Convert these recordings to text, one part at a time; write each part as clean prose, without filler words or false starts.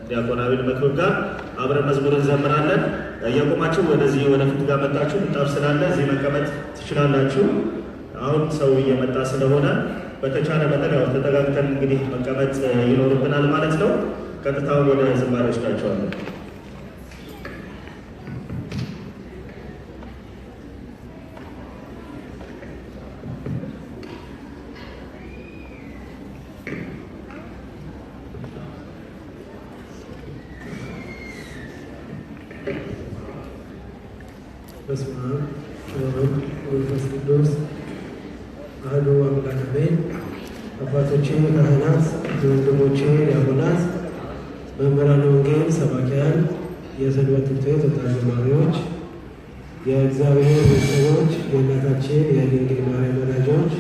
ዲያቆናዊን መክብብ ጋር አብረን መዝሙር እንዘምራለን። የቆማችሁ ወደዚህ ወደፊት ጋር መጣችሁ ምንጣፍ ስላለ እዚህ መቀመጥ ትችላላችሁ። አሁን ሰው እየመጣ ስለሆነ በተቻለ መጠን ያው ተጠጋግተን እንግዲህ መቀመጥ ይኖርብናል ማለት ነው። ቀጥታው ወደ ዝማሬ ወስዳችኋለሁ። በስመ አብ ወወልድ ወመንፈስ ቅዱስ አሐዱ አምላክ አሜን። አባቶቼ ካህናት፣ ወንድሞቼ ዲያቆናት፣ መምህራነ ወንጌል፣ ሰባኪያን፣ የሰንበት ትምህርት ቤት ወጣት ተማሪዎች፣ የእግዚአብሔር ቤተሰቦች፣ የእናታችን የድንግል ማርያም ወዳጆች፣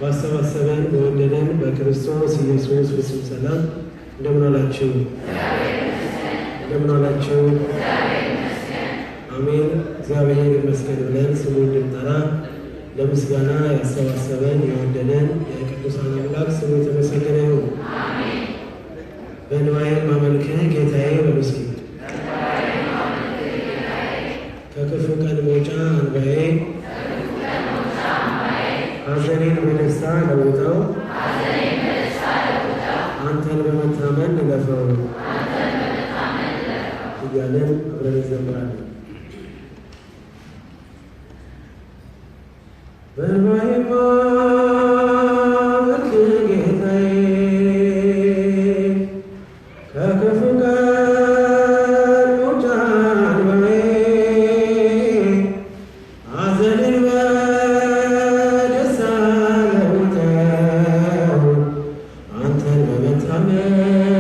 ባሰባሰበን በወደደን በክርስቶስ ኢየሱስ ፍጹም ሰላም እንደምን ዋላችሁ? እንደምን ዋላችሁ? አሜን። እግዚአብሔር ይመስገን ብለን ስሙን እንድንጠራ ለምስጋና ያሰባሰበን የወደደን የቅዱሳን አምላክ ስሙ የተመሰገነ ይሁን። በንዋዬ ማመልክህ ጌታዬ በሉ እስኪ። ከክፉ ቀን መውጫ እንባዬ ሐዘኔን በደስታ ለውጠው አንተን በመታመን ንለፈው እያለን አብረን እንዘምራለን። በንዋዬ ማመልክህ ጌታዬ ከክፉ ቀን መውጫ እንባዬ ሐዘኔን በደስታ ለውጠው አንተን በመታመን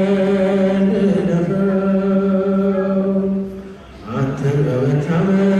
ንለፈው አንተን በመታመን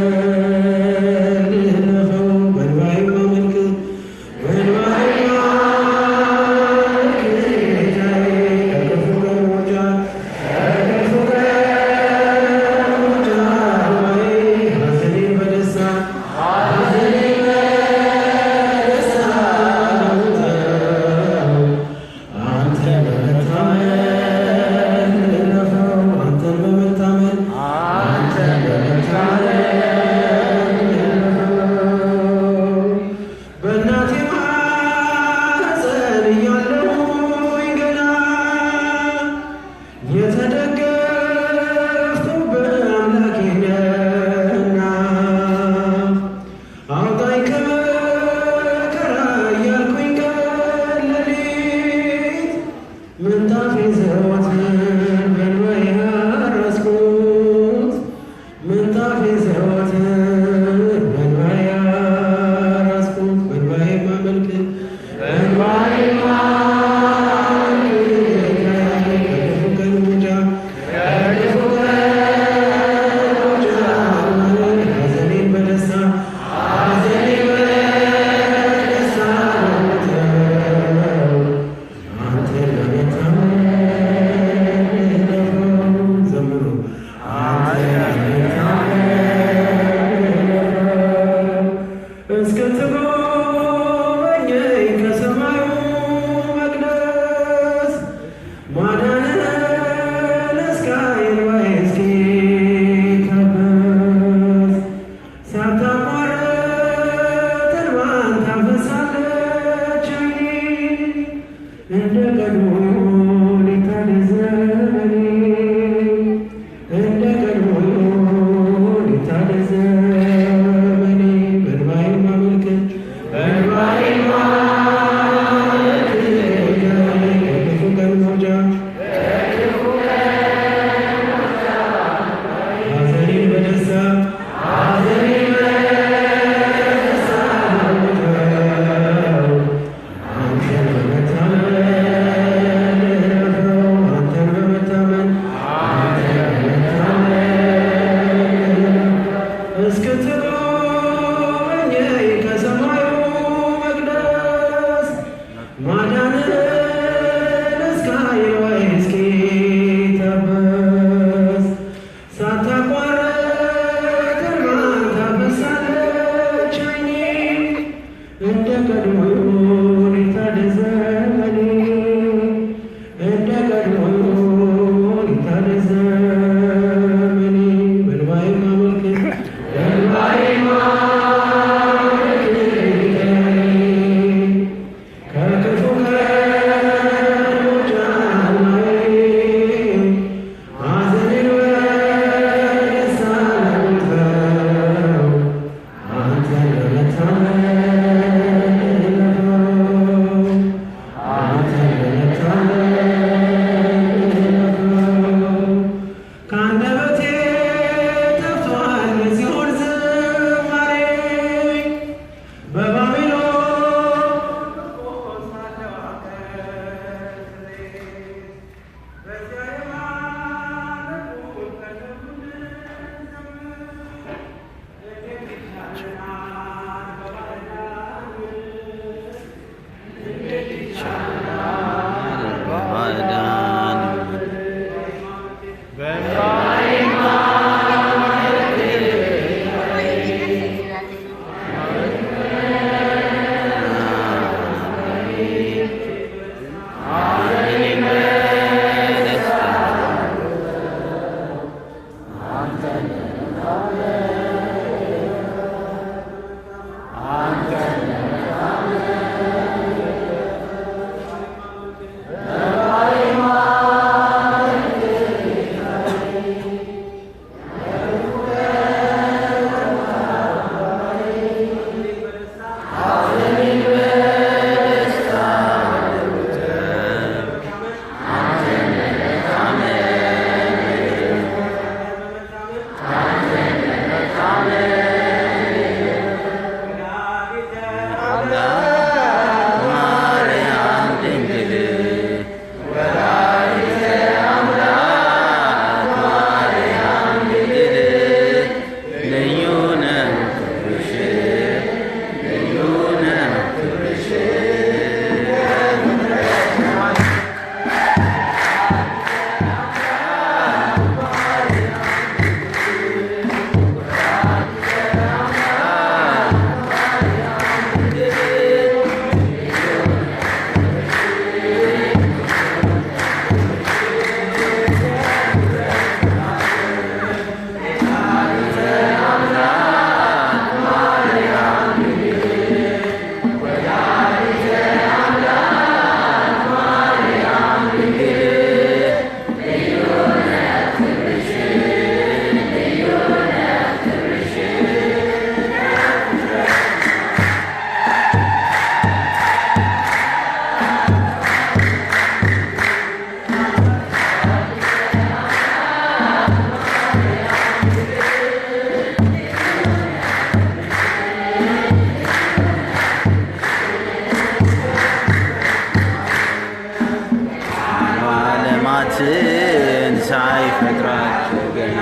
ዓለማትን ሳይፈጥራቸው ገና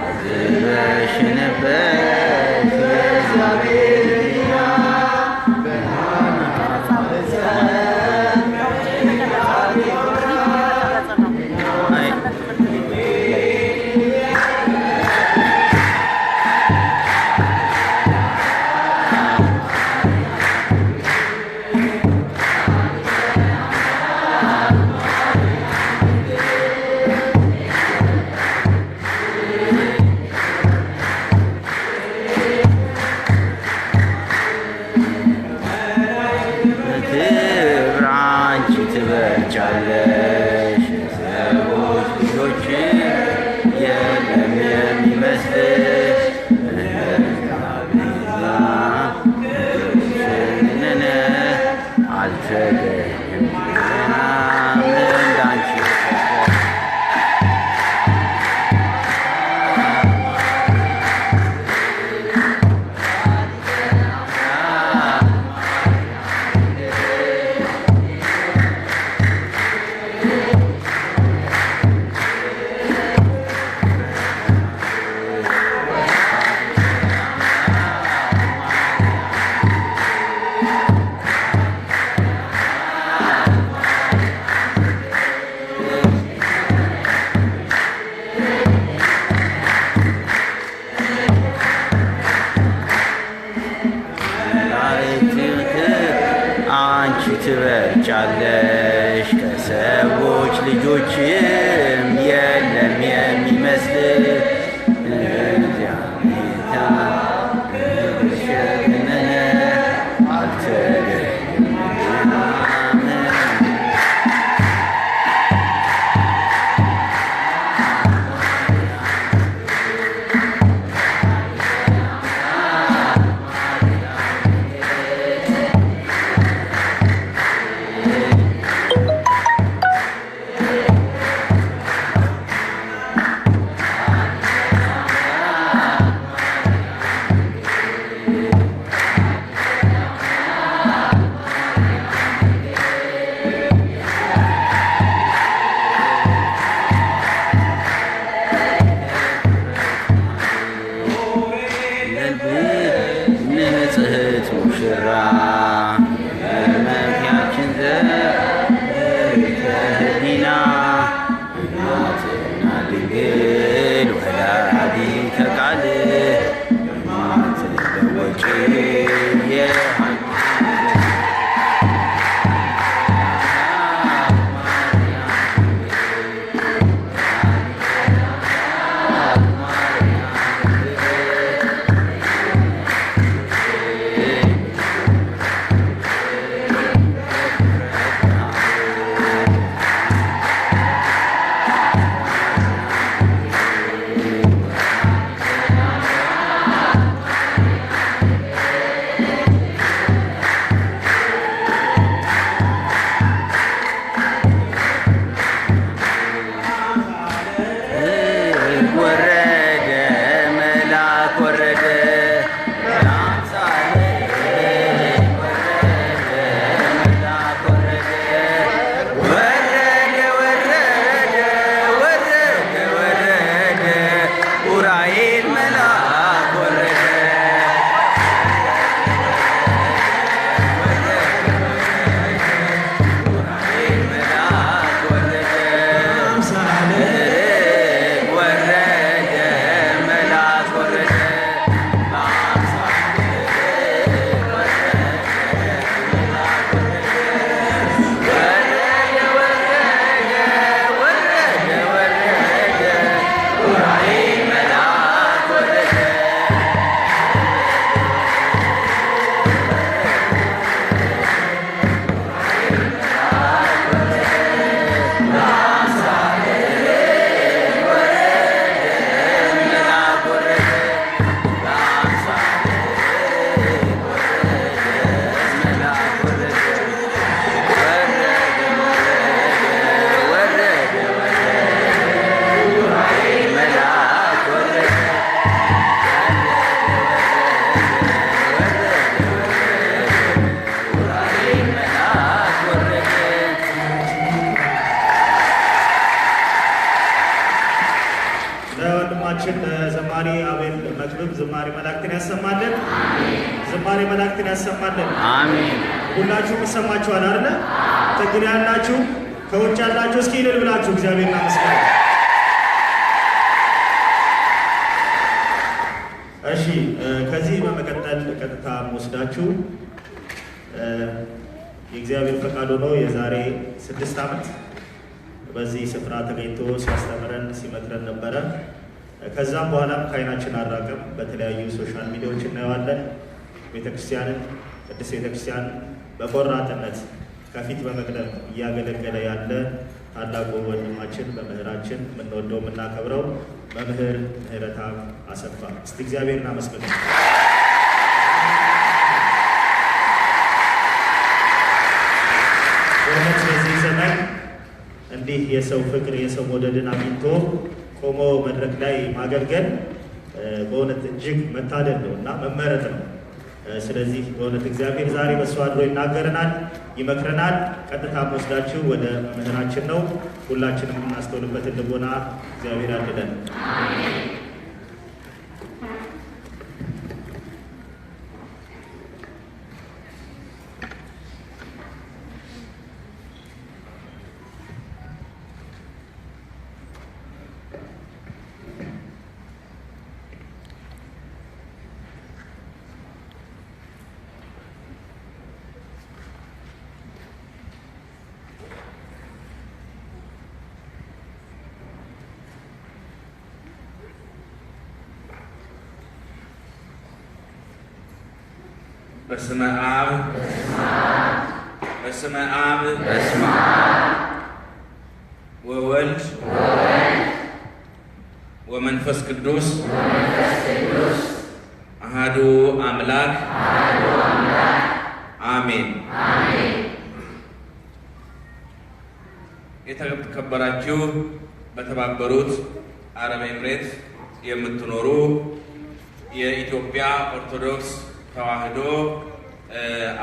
አዝበሽ ነበርሽ እግዚአብሔር ትበልጫለሽ የሰዎች ልጆች የለም የሚመስልሽ ሽንን አልተገኘም እንዳንቺ አንቺ ትበልጫለሽ ከሰዎች ልጆችም የለም የሚመስል ለወንድማችን ለዘማሪ አቤል መክብብ ዝማሬ መላእክትን ያሰማልን። ዝማሬ መላእክትን ያሰማልን። አሜን። ሁላችሁም ይሰማችኋል አይደለ? ትግል ያላችሁ ከውጭ ያላችሁ እስኪ እልል ብላችሁ እግዚአብሔርን አመስግኑ። እሺ ከዚህ በመቀጠል ቀጥታ ወስዳችሁ የእግዚአብሔር ፈቃድ ሆኖ የዛሬ 6 ዓመት በዚህ ስፍራ ተገኝቶ ሲያስተምረን ሲመክረን ነበረ። ከዛም በኋላም ከዓይናችን አራቀም በተለያዩ ሶሻል ሚዲያዎች እናየዋለን። ቤተክርስቲያንን ቅድስት ቤተክርስቲያን በቆራጥነት ከፊት በመቅደም እያገለገለ ያለ ታላቁ ወንድማችን መምህራችን የምንወደው የምናከብረው መምህር ምህረተአብ አሰፋ። እስቲ እግዚአብሔርን አመስግኑ። በእውነት በዚህ ዘመን እንዲህ የሰው ፍቅር የሰው መውደድን አግኝቶ ቆሞ መድረክ ላይ ማገልገል በእውነት እጅግ መታደል ነው እና መመረጥ ነው። ስለዚህ በእውነት እግዚአብሔር ዛሬ በእሱ አድሮ ይናገረናል፣ ይመክረናል። ቀጥታ ወስዳችሁ ወደ መምህራችን ነው። ሁላችንም የምናስተውልበትን ልቦና እግዚአብሔር ያድለን። በስመ አብ ወወልድ ወመንፈስ ቅዱስ አሐዱ አምላክ አሜን። የተከበራችሁ በተባበሩት አረብ ኤምሬት የምትኖሩ የኢትዮጵያ ኦርቶዶክስ ተዋሕዶ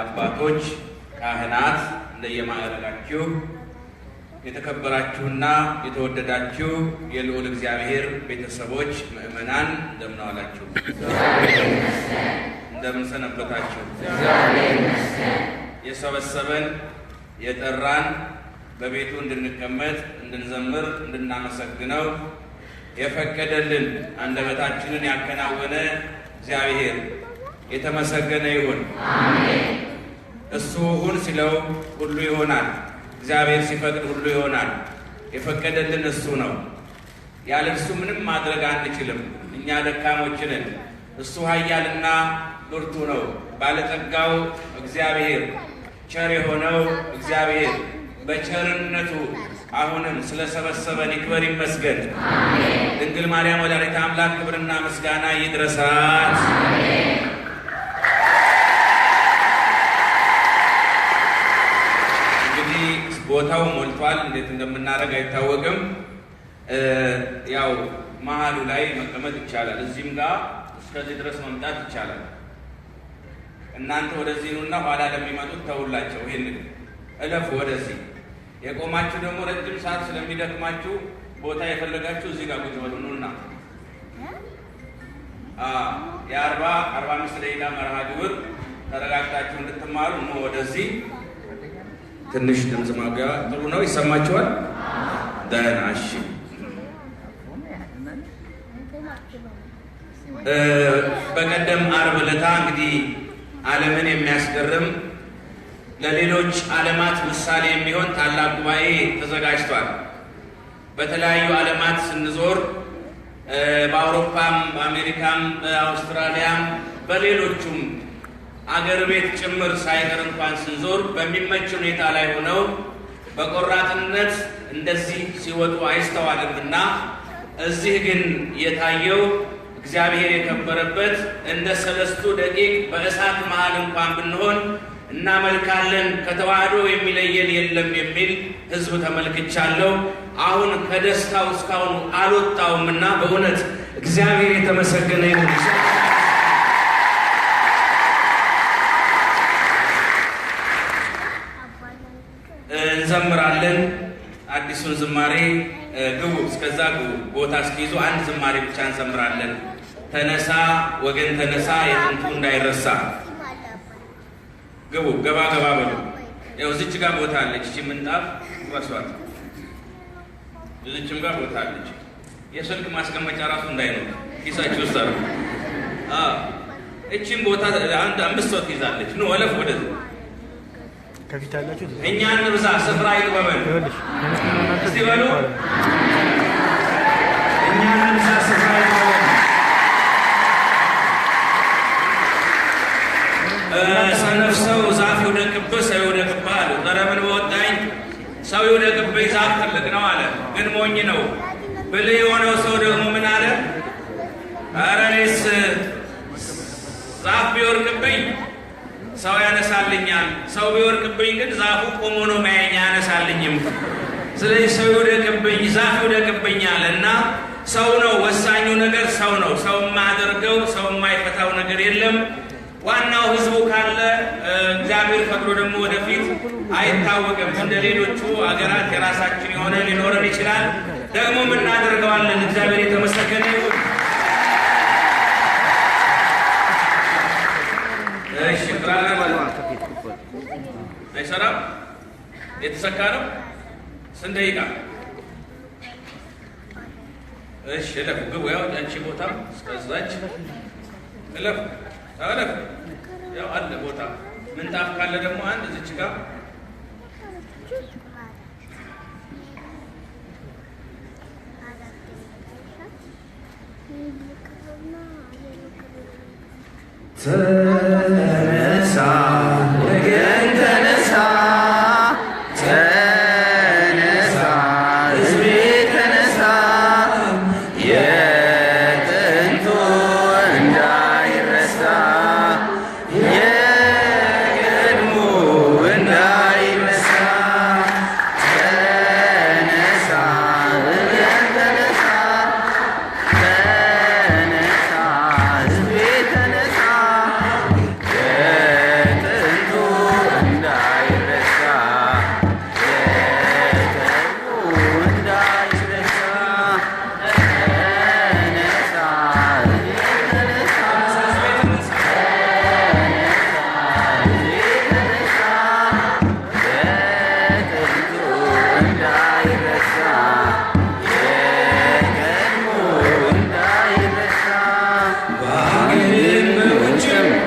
አባቶች፣ ካህናት እንደየማዕረጋችሁ የተከበራችሁና የተወደዳችሁ የልዑል እግዚአብሔር ቤተሰቦች ምእመናን እንደምን ዋላችሁ? እንደምን ሰነበታችሁ? የሰበሰበን የጠራን በቤቱ እንድንቀመጥ እንድንዘምር እንድናመሰግነው የፈቀደልን አንደበታችንን ያከናወነ እግዚአብሔር የተመሰገነ ይሁን። እሱ ሁን ሲለው ሁሉ ይሆናል። እግዚአብሔር ሲፈቅድ ሁሉ ይሆናል። የፈቀደልን እሱ ነው። ያለ እሱ ምንም ማድረግ አንችልም። እኛ ደካሞች ነን። እሱ ኃያልና ብርቱ ነው። ባለጠጋው እግዚአብሔር፣ ቸር የሆነው እግዚአብሔር በቸርነቱ አሁንም ስለሰበሰበን ይክበር ይመስገን። ድንግል ማርያም ወላዲተ አምላክ ክብርና ምስጋና ይድረሳት። እንግዲህ ቦታው ሞልቷል። እንዴት እንደምናደርግ አይታወቅም። ያው መሀሉ ላይ መቀመጥ ይቻላል። እዚህም ጋር እስከዚህ ድረስ መምጣት ይቻላል። እናንተ ወደዚህ ኑና ኋላ ለሚመጡት ተውላቸው። ይሄንን እለፉ ወደዚህ። የቆማችሁ ደግሞ ረጅም ሰዓት ስለሚደክማችሁ ቦታ የፈለጋችሁ እዚህ ጋር ቁጭ በሉ። ኑና የ45 ደቂቃ መርሃ ግብር ተረጋግታችሁ እንድትማሩ ነው። ወደዚህ ትንሽ ድምፅ ማጉያ ጥሩ ነው። ይሰማችኋል? ደህና እሺ። በቀደም ዓርብ ዕለት እንግዲህ ዓለምን የሚያስገርም ለሌሎች ዓለማት ምሳሌ የሚሆን ታላቅ ጉባኤ ተዘጋጅቷል። በተለያዩ ዓለማት ስንዞር በአውሮፓም፣ በአሜሪካም፣ በአውስትራሊያም በሌሎቹም አገር ቤት ጭምር ሳይቀር እንኳን ስንዞር በሚመች ሁኔታ ላይ ሆነው በቆራጥነት እንደዚህ ሲወጡ አይስተዋልምና እዚህ ግን የታየው እግዚአብሔር የከበረበት እንደ 3 ደቂቅ በእሳት መሃል እንኳን ብንሆን እናመልካለን ከተዋህዶ የሚለየን የለም የሚል ሕዝብ ተመልክቻለሁ። አሁን ከደስታው እስካሁን አልወጣውምና በእውነት እግዚአብሔር የተመሰገነ ይሁን። እንዘምራለን። አዲስ አዲሱን ዝማሬ ግቡ። እስከዛ ግቡ። ቦታ እስኪይዙ አንድ ዝማሬ ብቻ እንዘምራለን። ተነሳ ወገን ተነሳ፣ የጥንቱ እንዳይረሳ። ግቡ። ገባ ገባ በሉ። ያው እዚች ጋር ቦታ አለች። እቺ ምንጣፍ ወስዋት። እዚችም ጋር ቦታ አለች። የስልክ ማስቀመጫ ራሱ እንዳይኖር ኪሳችሁ ውስጥ አድርጉ። እቺም ቦታ አንድ 5 ሰው ትይዛለች። ኑ ወለፍ ወደዚህ ከፊት ያላችሁ እኛ እንብዛ፣ ስፍራ ይጥበበን። እስቲ በሉ እኛ እንብዛ፣ ስፍራ ይጥበበን። ሰነፍ ሰው ዛፍ ይውደቅብህ፣ ሰው ይውደቅብህ አሉ። ጠረምን በወጣኝ ሰው ይውደቅብህ፣ ዛፍ ትልቅ ነው አለ፣ ግን ሞኝ ነው። ብልህ የሆነው ሰው ደግሞ ምን አለ? ኧረ እኔስ ዛፍ ቢወርቅብኝ ሰው ያነሳልኛል፣ ሰው ቢወርቅብኝ ግን ዛፉ ቆሞ ነው ማየኝ፣ አያነሳልኝም። ስለዚህ ሰው ይውደቅብኝ፣ ዛፍ ይውደቅብኛል እና ሰው ነው ወሳኙ ነገር፣ ሰው ነው። ሰው የማያደርገው ሰው የማይፈታው ነገር የለም። ዋናው ህዝቡ ካለ እግዚአብሔር ፈቅዶ ደግሞ ወደፊት አይታወቅም። እንደ ሌሎቹ አገራት የራሳችን የሆነ ሊኖረን ይችላል፣ ደግሞ እናደርገዋለን። እግዚአብሔር የተመሰገነ ይሁን። እሺ ብራና አይሰራም፣ የተሰካ ነው። ስንት ደቂቃ? እሺ እለፍ ግቡ። ያው አንቺ ቦታ እስከዛች እለፍ አለፍ። ያው አለ ቦታ ምንጣፍ ካለ ደግሞ አንድ እዚች ጋር ተነሳ ወገን ተነሳ፣ ተነሳ ሕዝቤ ተነሳ፣ የጥንቱ እንዳይረሳ፣ የቀድሞ እንዳይረሳ። ተነሳ ወገን ተነሳ፣ ተነሳ ሕዝቤ ተነሳ፣ የጥንቱ እንዳይረሳ፣ የቀድሞ እንዳይረሳ። ተነሳ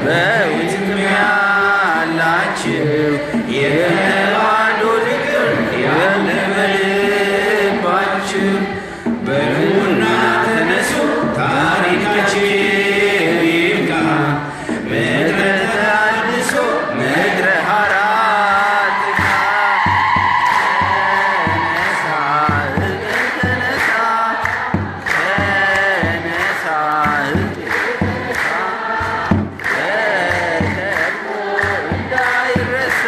በውጭም ያላችሁ የተዋሕዶ ፍቅር ያለ በልባችሁ በሉና ተነሱ፣ ታሪካችን ይብቃ። ምድረ ተሐድሶ ምድረ ሐራጥቃ። ተነሳ ተነሳ ተነሳ እንዳይረሳ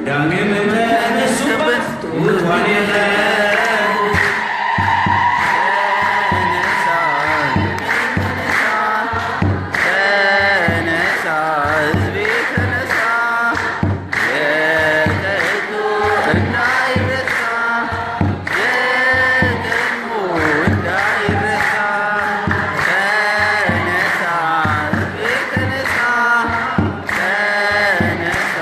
ዳግም ተነሱበት ጡቷን የጠቡት ተነሳ ሕዝቤ ተነሳ የቀድሞ እንዳይረሳ የቀድሞ እንዳይረሳ ተነሳ ሕዝቤ ተነሳ ተነሳ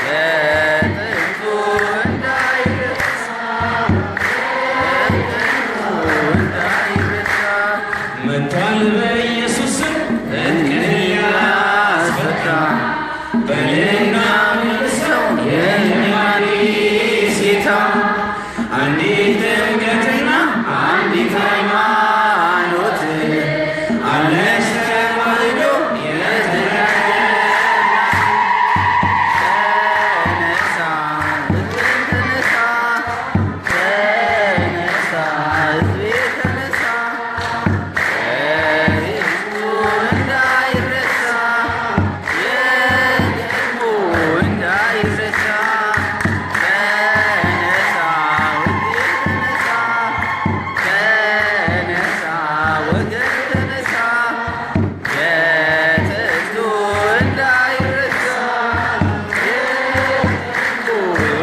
የጥንቱ እንዳይረሳ መጥቷል በኢየሱስ ስም እንቅልፍ ሊያስፈታ በልና መልሰው የማሪስ ጌታ አንዲት ጥምቀትና አንዲት ሃይማኖት አለች ተዋሕዶ ተነሳ ተነሳ ተነሳ ሕዝቤ ተነሳ የሕዝቡ እንዳይረሳ የቀድሞ እንዳይረሳ ተነሳ ሕዝቤ ተነሳ ተነሳ ወገን ተነሳ የጥንቱ እንዳይረሳ የቀድሞ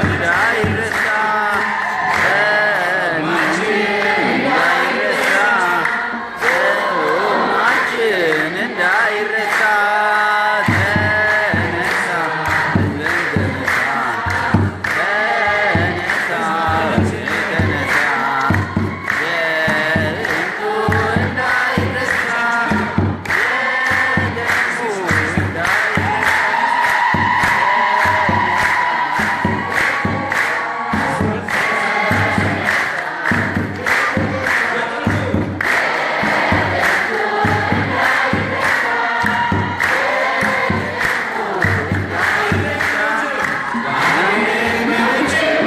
እንዳይረሳ ሰማችን እንዳይረሳ ተነሳ ሕዝብን ተነሳ ተነሳ የጥንቱ እንዳይረሳ የቀድሞ እንዳይረሳ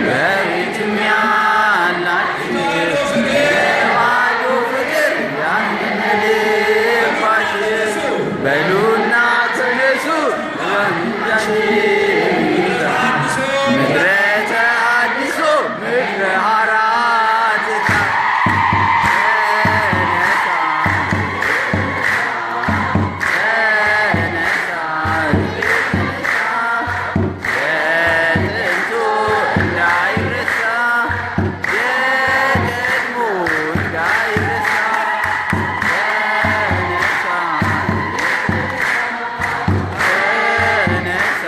በቤትም ያላችሁ የባዶ ፍቅር ያንልባችሁ በሉና ተነሱ ምድረ ተሐድሶ ምድረ አራትታ ተነሳ የጥንቱ እንዳይረሳ የቀድሞ እንዳይረሳ ተነሳ ተነሳ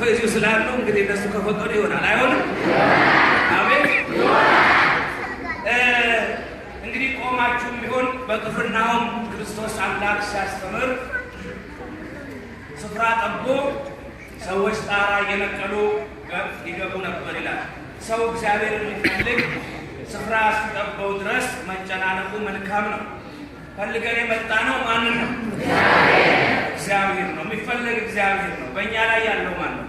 በዚሁ ስላሉ እንግዲህ እነሱ ከፈቀዱ ይሆናል። አይሆንም? አሜን። እንግዲህ ቆማችሁም ቢሆን በቅፍርናሆም ክርስቶስ አምላክ ሲያስተምር ስፍራ ጠቦ ሰዎች ጣራ እየነቀሉ ይገቡ ነበር ይላል። ሰው እግዚአብሔርን ሊፈልግ ስፍራ እስኪጠበው ድረስ መጨናነቁ መልካም ነው። ፈልገን የመጣ ነው ማንን ነው? እግዚአብሔር ነው። የሚፈለግ እግዚአብሔር ነው። በእኛ ላይ ያለው ማን ነው?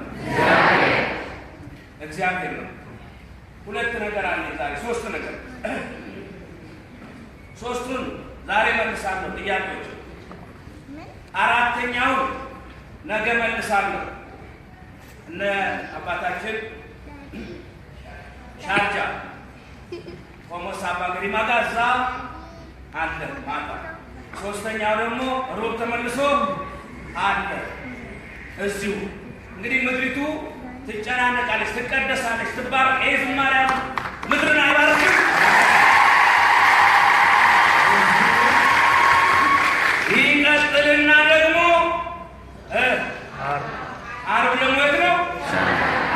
እግዚአብሔር ነው። ሁለት ነገር አለ ዛሬ፣ ሶስት ነገር። ሶስቱን ዛሬ መልሳለሁ ጥያቄዎች። አራተኛውን ነገ መልሳለሁ። እነ አባታችን ሻርጃ ቆሞስ አባ ገሪማ ጋር እዛ አለ ማታ። ሶስተኛው ደግሞ ሮብ ተመልሶ አለ እዚሁ። እንግዲህ ምድሪቱ ትጨናነቃለች፣ ትቀደሳለች፣ ትባረክ። ይህ ዝማሬ ምድርን አይባረክም? ይቀጥልና ደግሞ ዓርብ ደግሞ የት ነው?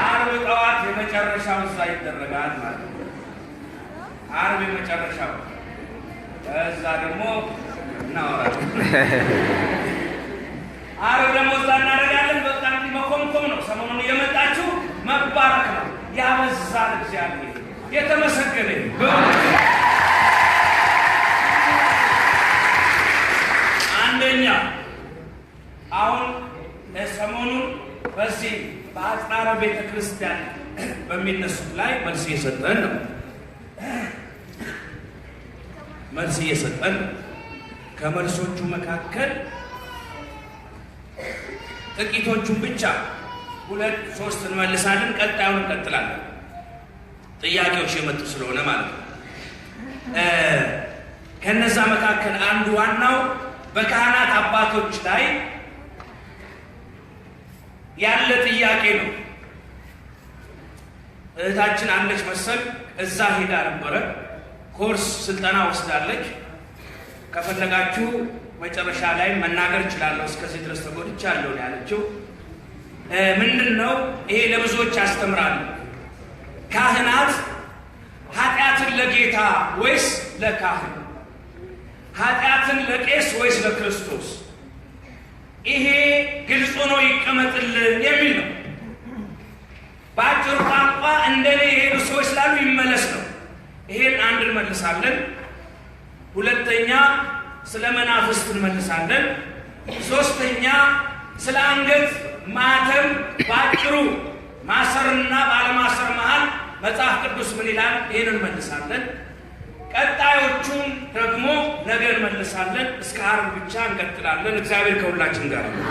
ዓርብ ጠዋት የመጨረሻው እዛ ይደረጋል ማለት ነው። ዓርብ የመጨረሻው እዛ ደግሞ እናወራለን። ዓርብ ደግሞ እዛ እናደርጋለን። በቃ እንዲህ መኮምኮም ነው። ሰሞኑን እየመጣችሁ መባረክ ነው። ያበዛል እግዚአብሔር የተመሰገነ አንደኛ አሁን ሰሞኑን በዚህ በአጽናረ ቤተ ክርስቲያን በሚነሱት ላይ መልስ እየሰጠን ነው። መልስ እየሰጠን ከመልሶቹ መካከል ጥቂቶቹን ብቻ 2-3 እንመልሳለን። ቀጣዩን እንቀጥላለን። ጥያቄዎች የመጡ ስለሆነ ማለት ነው። ከነዛ መካከል አንዱ ዋናው በካህናት አባቶች ላይ ያለ ጥያቄ ነው። እህታችን አለች መሰል እዛ ሄዳ ነበረ። ኮርስ ስልጠና ወስዳለች። ከፈለጋችሁ መጨረሻ ላይ መናገር እችላለሁ፣ እስከዚህ ድረስ ተጎድቻለሁ ነው ያለችው። ምንድን ነው ይሄ? ለብዙዎች ያስተምራል። ካህናት ኃጢአትን ለጌታ ወይስ ለካህን? ኃጢአትን ለቄስ ወይስ ለክርስቶስ? ይሄ ግልጽ ሆኖ ይቀመጥልን የሚል ነው። በአጭር ቋንቋ እንደኔ የሄዱ ሰዎች ስላሉ ይመለስ ነው። ይሄን አንድ እንመልሳለን። ሁለተኛ ስለ መናፍስት እንመልሳለን። ሶስተኛ ስለ አንገት ማተም ባጭሩ ማሰርና ባለማሰር መሃል መጽሐፍ ቅዱስ ምን ይላል? ይሄን እንመልሳለን። ቀጣዮቹን ደግሞ ነገ እንመልሳለን። እስከ ዓርብ ብቻ እንቀጥላለን። እግዚአብሔር ከሁላችን ጋር ነው።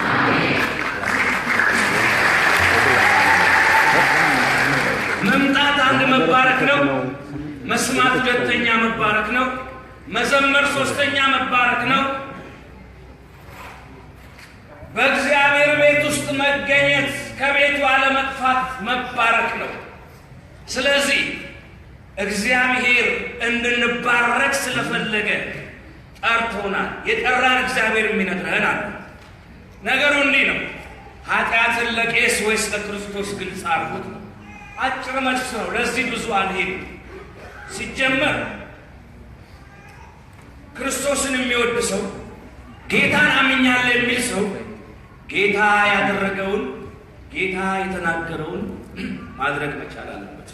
መምጣት አንድ መባረክ ነው። መስማት ሁለተኛ መባረክ ነው። መዘመር ሶስተኛ መባረክ ነው። በእግዚአብሔር ቤት ውስጥ መገኘት ከቤቱ አለመጥፋት መባረክ ነው። ስለዚህ እግዚአብሔር እንድንባረክ ስለፈለገ ጠርቶናል። የጠራን እግዚአብሔር የሚነግረን አለ። ነገሩ እንዲህ ነው። ኃጢአትን ለቄስ ወይስ ለክርስቶስ ግልጽ አድርጉት ነው። አጭር መልስ ነው። ለዚህ ብዙ አልሄድም። ሲጀመር ክርስቶስን የሚወድ ሰው፣ ጌታን አምኛለሁ የሚል ሰው ጌታ ያደረገውን ጌታ የተናገረውን ማድረግ መቻል አለበት።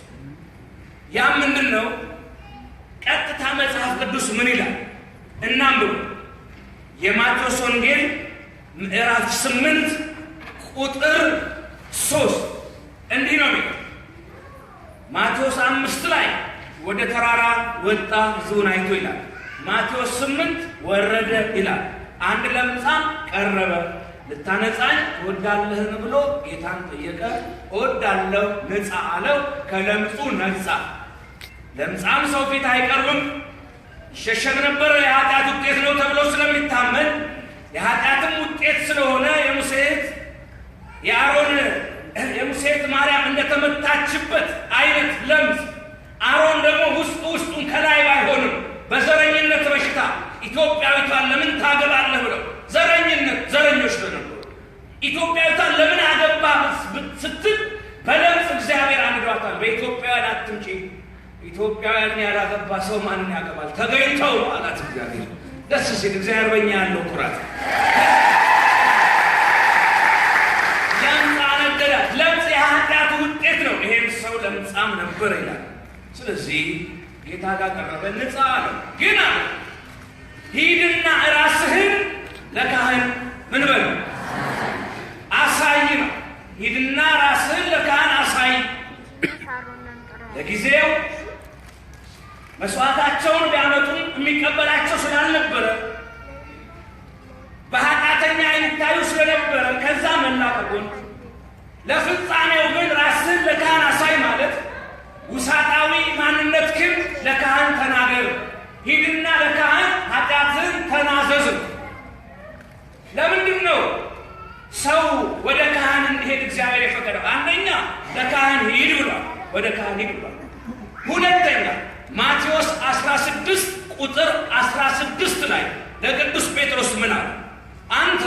ያ ምንድን ነው? ቀጥታ መጽሐፍ ቅዱስ ምን ይላል? እናንብብ። የማቴዎስ ወንጌል ምዕራፍ 8 ቁጥር 3 እንዲህ ነው የሚለው። ማቴዎስ 5 ላይ ወደ ተራራ ወጣ ሕዝቡን አይቶ ይላል። ማቴዎስ 8 ወረደ ይላል። አንድ ለምጻም ቀረበ፣ ልታነጻኝ ትወዳለህን ብሎ ጌታን ጠየቀ። እወዳለሁ ንጻ አለው። ከለምጹ ነጻ። ለምጻም ሰው ፊት አይቀርብም፣ ይሸሸግ ነበር። የኃጢአት ውጤት ነው ተብሎ ስለሚታመን የኃጢአትም ውጤት ስለሆነ የሙሴት ማርያም እንደተመታችበት አይነት ለምጽ አሮን ደግሞ ውስጡን ከላይ ባይሆንም በዘረኝነት በሽታ ኢትዮጵያዊቷን ለምን ታገባለህ ብለው ዘረኞች ነበሩ። ኢትዮጵያዊቷን ለምን አገባ ስትል በለምጽ እግዚአብሔር አንዷታል። በኢትዮጵያውያን አትምጪ፣ ኢትዮጵያውያን ያላገባ ሰው ማንን ያገባል? ተገኝተው አላት እግዚአብሔር። ደስ ሲል እግዚአብሔር በእኛ ያለው ኩራት ለምጽ የኃጢአት ውጤት ነው። ይሄም ሰው ለምጻም ነበር ይላል። ስለዚህ ጌታ ጋር ቀረበ፣ ንጻ አለው። ግን ሂድና ራስህን ለካህን ምን በል አሳይ ነው። ሂድና ራስህን ለካህን አሳይ። ለጊዜው መስዋዕታቸውን ቢያመጡም የሚቀበላቸው ስላልነበረ በኃጢአተኛ ይታዩ ስለነበረ ከዛ መላቀቁን ለፍጻሜው ግን ራስህን ለካህን አሳይ ማለት ውሳጣዊ ማንነትህን ለካህን ተናገር። ሂድና ለካህን ኃጢአትህን ተናዘዝ። ለምንድን ነው ሰው ወደ ካህን እንዲሄድ እግዚአብሔር የፈቀደው? አንደኛ ለካህን ሂድ ብሏል፣ ወደ ካህን ሂድ ብሏል። ሁለተኛ ማቴዎስ 16 ቁጥር 16 ላይ ለቅዱስ ጴጥሮስ ምን አለ? አንተ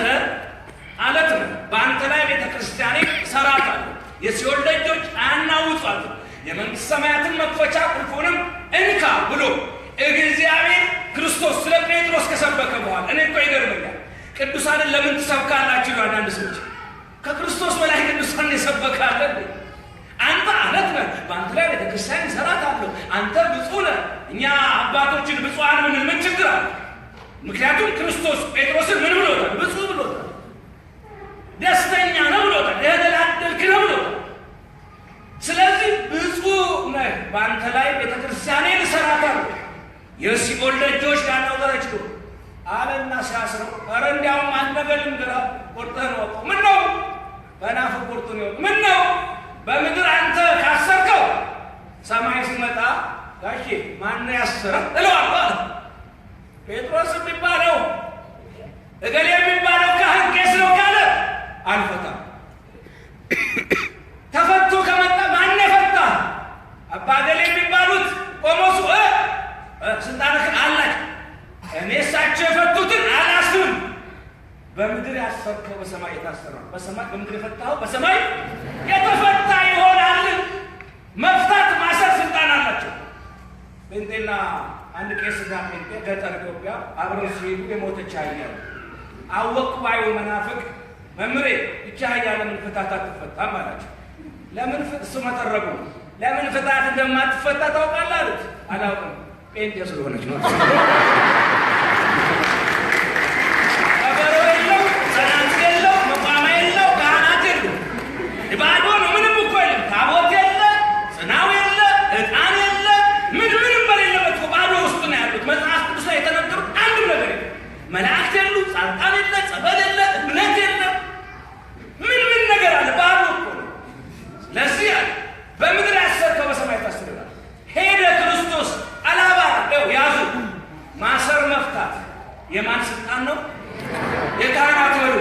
አለት ነው፣ በአንተ ላይ ቤተ ክርስቲያኔ እሰራታለሁ፣ የሲኦል ደጆች አያናውጧትም፣ የመንግሥተ ሰማያትን መክፈቻ ቁልፉንም እንካ ብሎ እግዚአብሔር ክርስቶስ ስለ ጴጥሮስ ከሰበከ በኋላ እኔ እኮ ይገርመኛል። ቅዱሳንን ለምን ትሰብካላችሁ? አንዳንድ ሰዎች ከክርስቶስ በላይ ቅዱሳንን የሰበካለ። አንተ አለት ነህ፣ በአንተ ላይ ቤተ ክርስቲያን እሰራታለሁ፣ አንተ ብፁዕ ነህ። እኛ አባቶችን ብፁዓን ምን ችግር አለ? ምክንያቱም ክርስቶስ ጴጥሮስን ምን ብሎታል? ብፁዕ ብሎታል። ደስተኛ ነው ብሎታል። የተደላደልክ ነው ብሎታል። ስለዚህ ብፁዕ ነህ፣ በአንተ ላይ ቤተ ክርስቲያኔን እሰራታለሁ፣ የሲኦል ደጆች ላናውጣቸው አለና ሲያስረው፣ ኧረ እንዲያውም አንድ ነገር ልንገርህ፣ ቁርጥህን ወቀው። ምን ነው በናፍቅ ቁርጡን ይወቅ። ምን ነው በምድር አንተ ካሰርከው ሰማይ ሲመጣ ጋሼ ማነው ያሰረ እለዋለሁ። ጴጥሮስ የሚባለው እገሌ የሚባለው ካህን ቄስ ነው ካለ አልፈታም። ተፈቶ ከመጣ ማነው የፈታ? አባ እገሌ የሚባሉት ቆሞሱ ስልጣንህን አላክ። እኔ እሳቸው የፈቱትን አላስብም። በምድር ያሰርከው በሰማይ የታሰረ ነው፣ በሰማይ በምድር የፈታኸው በሰማይ የተፈታ ይሆናል። መፍታት ማሰር ስልጣን አላቸው። ጴንጤና አንድ ቄስና ጴንጤ ገጠር ኢትዮጵያ አብረው ሲሄዱ የሞተች አህያ አወቅ ባዩ መናፍቅ መምሬ ይቺ አህያ ለምን ፍታት አትፈታም አላቸው። ለምን እሱ መተረጉ ለምን ፍታት እንደማትፈታ ታውቃለህ አሉት። አላውቅም፣ ጴንጤ ስለሆነች ነው። ከበሮ የለው፣ ጸናጽ የለው፣ መቋማ የለው፣ ካህናት የለው፣ ባዶ ነው። ምንም እኮ የለም። ታቦት የለ፣ ጽናው የለ፣ ዕጣን የለ፣ ምንም በሌለበት ባዶ ውስጥ ነው ያሉት። መጽሐፍ ቅዱስ ላይ የተነገሩት አንድም ነገር የለም። መላእክት የሉ፣ ጻድቃን የለ፣ ጸበል የለ፣ እምነት የለ፣ ምን ነገር አለ? ባዶ እኮ ነው። ለዚህ ያለ በምድር ያሰርከው በሰማይ ታስረናል። ሄደ ክርስቶስ አላባ ነው ያዙ። ማሰር መፍታት የማን ስልጣን ነው? የካህናት ወሉ።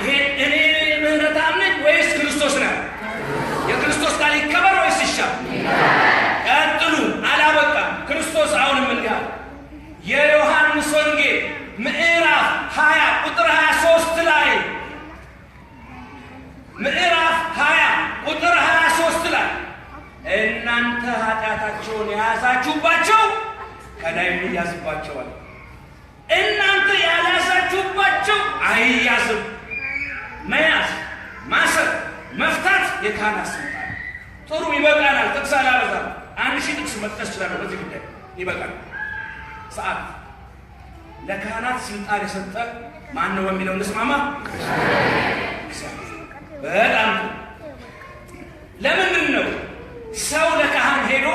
ይሄ እኔ ምህረት አምነኝ ወይስ ክርስቶስ ነው? የክርስቶስ ቃል ይከበር ወይስ ይሻል? ቀጥሉ። አላበቃም። ክርስቶስ አሁንም እንዲህ አለ። የዮሐንስ ወንጌል ምዕራፍ 20 ቁጥር 23 ላይ ምዕራፍ 20 ቁጥር 23 ላይ እናንተ ኃጢአታቸውን የያዛችሁባቸው ከላይም ይያዝባቸዋል፣ እናንተ ያልያዛችሁባቸው አይያዝም። መያዝ፣ ማሰር፣ መፍታት የካህናት ስልጣን። ጥሩ ይበቃናል። ጥቅስ አላበዛም። 1000 ጥቅስ መጥቀስ ይችላል በዚህ ጉዳይ ይበቃል። ሰዓት ለካህናት ስልጣን የሰጠ ማን ነው በሚለው እንስማማ። በጣም ለምንድን ነው ሰው ለካህን ሄዶ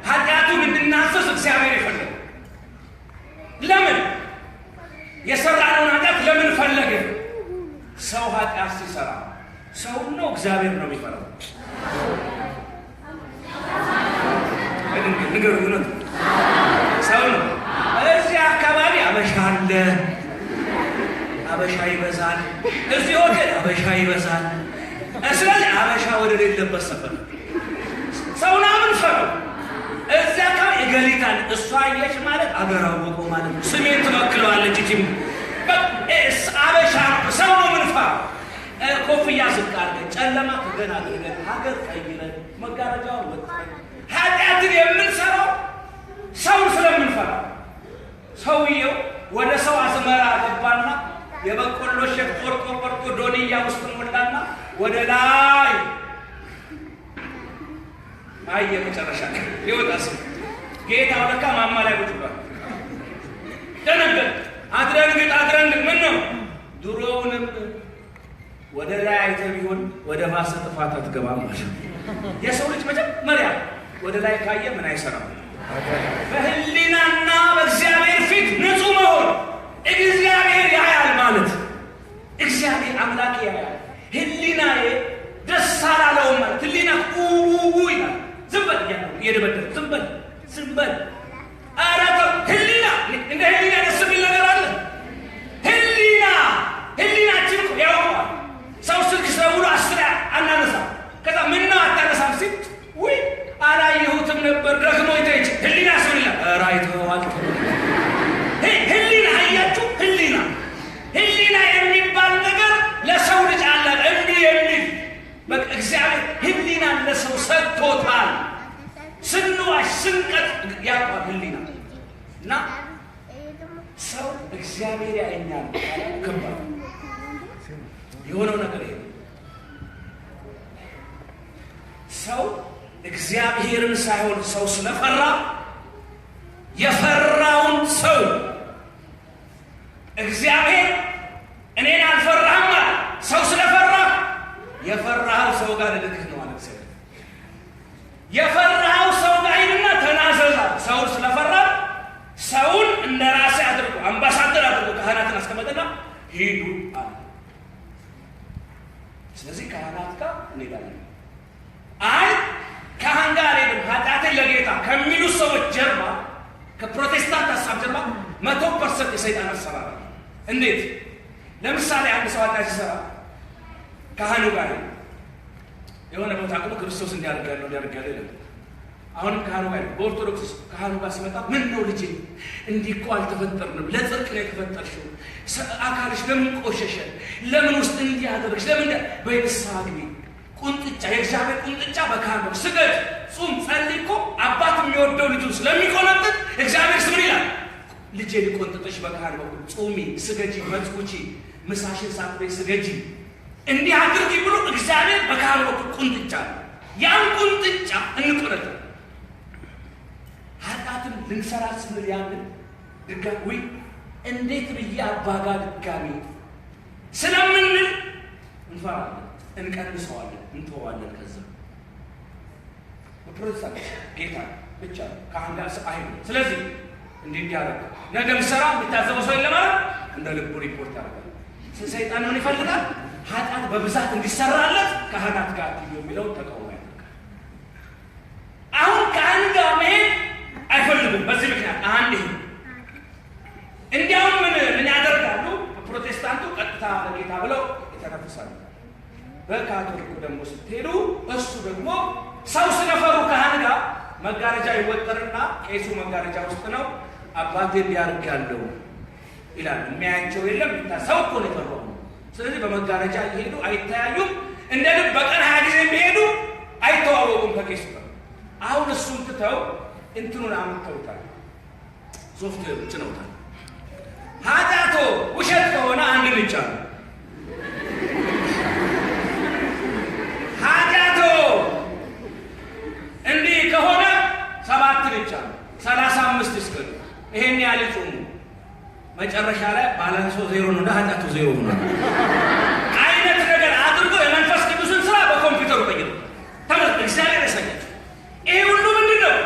ኃጢአቱን እንድናዘዝ እግዚአብሔር የፈለገ? ለምን የሰራነውን ኃጢአት ለምን ፈለገ? ሰው ኃጢአት ሲሰራ ሰው ነው እግዚአብሔር ነው የሚፈራው? ንገሩ ነው ሰው ነው። እዚህ አካባቢ አበሻ አለ፣ አበሻ ይበዛል። እዚህ ሆቴል አበሻ ይበዛል። ስለዚህ አበሻ ወደ ሌለበት ሰፈር ሰውና ምን ፈረው እዚያ አካባቢ የገሊታን እሷ አየች ማለት አገር አወቀው ማለት ነው። ስሜን ትበክለዋለች። እቺም አበሻ ሰው ነው። ምን ፈራ ኮፍያ ዝቅ አድርገን ጨለማ ተገና አድርገን ሀገር ቀይረን መጋረጃውን ወጥተን ኃጢአትን የምንሰራው ሰውን ስለምንፈራ ሰውየው ወደ ሰው አዝመራ ገባና የበቆሎ እሸት ቆርጦ ዶንያ ውስጥ ሞላና ወደ ላይ አየ። መጨረሻ ይወጣስ ጌታው ለካ ማማ ላይ ቁጭ ብሏል። ደነገጠ። አትደንግጥ ምን ነው ድሮውንም ወደ ላይ አይተህ ቢሆን ወደ ባሰ ጥፋት አትገባም ማለት ነው። የሰው ልጅ መጀመሪያ ወደ ላይ ካየ ምን አይሰራም? በህሊናና በእግዚአብሔር ፊት ንጹህ መሆን። እግዚአብሔር ያያል ማለት እግዚአብሔር አምላክ ያያል። ህሊናዬ ደስ አላለውም ማለት ህሊና ይላል። ዝም በል እየደበደበ ዝም በል ኧረ ተው። ህሊና እንደ ህሊና ደስ የሚል ነገር አለ? ህሊናችን እኮ ያውቀዋል። ሰው ስልክ ስለሙሉ 10 አናነሳ። ከዛ ምነው አታነሳም ሲል ውይ አላየሁትም ነበር ደግሞ ይተች ህሊና ሰው ይላል። ኧረ አይተኸዋል። ህሊና አያችሁ፣ ህሊና የሚባል ነገር ለሰው ልጅ አለ። እንዲህ የሚል በቃ እግዚአብሔር ህሊና ለሰው ሰጥቶታል። ስንዋሽ ስንቀጥ ያውቀዋል ህሊና እና ሰው እግዚአብሔር ያየኛል ከባድ የሆነው ነገር ይሄ ሰው እግዚአብሔርን ሳይሆን ሰው ስለፈራ የፈራውን ሰው እግዚአብሔር እኔን አልፈራህም ማለት ሰው ስለፈራ የፈራኸው ሰው ጋር ልልክህ ነው ማለት ነው። የፈራኸው ሰው ጋር ሂድና ተናዘዛ። ሰውን ስለፈራ ሰውን እንደ ራሴ አድርጎ አምባሳደር አድርጎ ካህናትን አስቀመጠና ሂዱ አለ። ስለዚህ ካህናት ጋር እንሄዳለን። አይ ካህን ጋር ሄድም ኃጢአቴን ለጌታ ከሚሉ ሰዎች ጀርባ ከፕሮቴስታንት ሀሳብ ጀርባ 100% የሰይጣን አሰራር። እንዴት? ለምሳሌ አንድ ሰው ኃጢአት ሲሰራ ካህኑ ጋር የሆነ ቦታ ቆሞ ክርስቶስ እንዲያደርጋለሁ ይላል። አሁንም ካህኑ ጋር በኦርቶዶክስ ካህኑ ጋር ሲመጣ ምን ነው ልጄ እንዲህ እኮ አልተፈጠርንም፣ ለጽድቅ ነው የተፈጠርሽው፣ አካልሽ ለምን ቆሸሸ፣ ለምን ውስጥ እንዲህ አደረግሽ፣ ለምን በንስሐ ግቢ። ቁንጥጫ የእግዚአብሔር ቁንጥጫ በካህኑ ስገድ፣ ጹም፣ ጸልይ እኮ አባት የሚወደው ልጁ ስለሚቆነጥጥ እግዚአብሔር ስምን ይላል ልጄ ሊቆንጥጥሽ በካህኑ በኩል ጹሚ፣ ስገጂ፣ መጽውቺ፣ ምሳሽን ሳትበይ ስገጂ፣ እንዲህ አድርጊ ብሎ እግዚአብሔር በካህኑ በኩል ቁንጥጫ ያን ቁንጥጫ እንቆረጥ። ኃጢአትን ልንሰራ ስንል ያንን ድጋሚ እንዴት ብዬ አባጋ ድጋሚ ስለምንል እንፈራለን፣ እንቀንሰዋለን፣ እንተዋለን። ከዛ በፕሮቴስታንት ጌታ ብቻ ካህን ጋር አይሉ። ስለዚህ እንዲህ እንዲያደርግ ነገ ምሰራ የሚታዘበው ሰው የለም ማለት እንደ ልቡ ሪፖርት ያደርጋል። ሰይጣን ምን ይፈልጋል? ኃጢአት በብዛት እንዲሰራለት ካህናት ጋር የሚለውን ተቃውሞ ያደርጋል። አሁን ካህን ጋር መሄድ አይፈልጉም። በዚህ ምክንያት አንድ ይሄ እንዲያውም ምን ያደርጋሉ? ፕሮቴስታንቱ ቀጥታ ለጌታ ብለው የተነፍሳሉ። በካቶሊኩ ደግሞ ስትሄዱ እሱ ደግሞ ሰው ስለፈሩ ካህን ጋር መጋረጃ ይወጠርና ቄሱ መጋረጃ ውስጥ ነው አባቴ እንዲያርግ ያለው ይላል። የሚያያቸው የለም። ሰው እኮ ነው የፈራው። ስለዚህ በመጋረጃ እየሄዱ አይተያዩም። እንደ ልብ በቀን 20 ጊዜ የሚሄዱ አይተዋወቁም ከቄሱ ጋር። አሁን እሱን ትተው እንትኑን አምጥተውታል፣ ሶፍትዌር ጭነውታል። ኃጢአቶ ውሸት ከሆነ አንድ ልጫ ነው። ኃጢአቶ እንዲህ ከሆነ 7 ልጫ ነው። 35 ይስገዱ። ይሄን ያህል ጾሙ። መጨረሻ ላይ ባላንሶ 0 ነው፣ ኃጢአቱ 0 ሆኗል። አይነት ነገር አድርጎ የመንፈስ ቅዱስን ስራ በኮምፒውተሩ ቀይሮ ተመልከቱ። እግዚአብሔር ያሳያችሁ። ይሄ ሁሉ ምንድን ነው?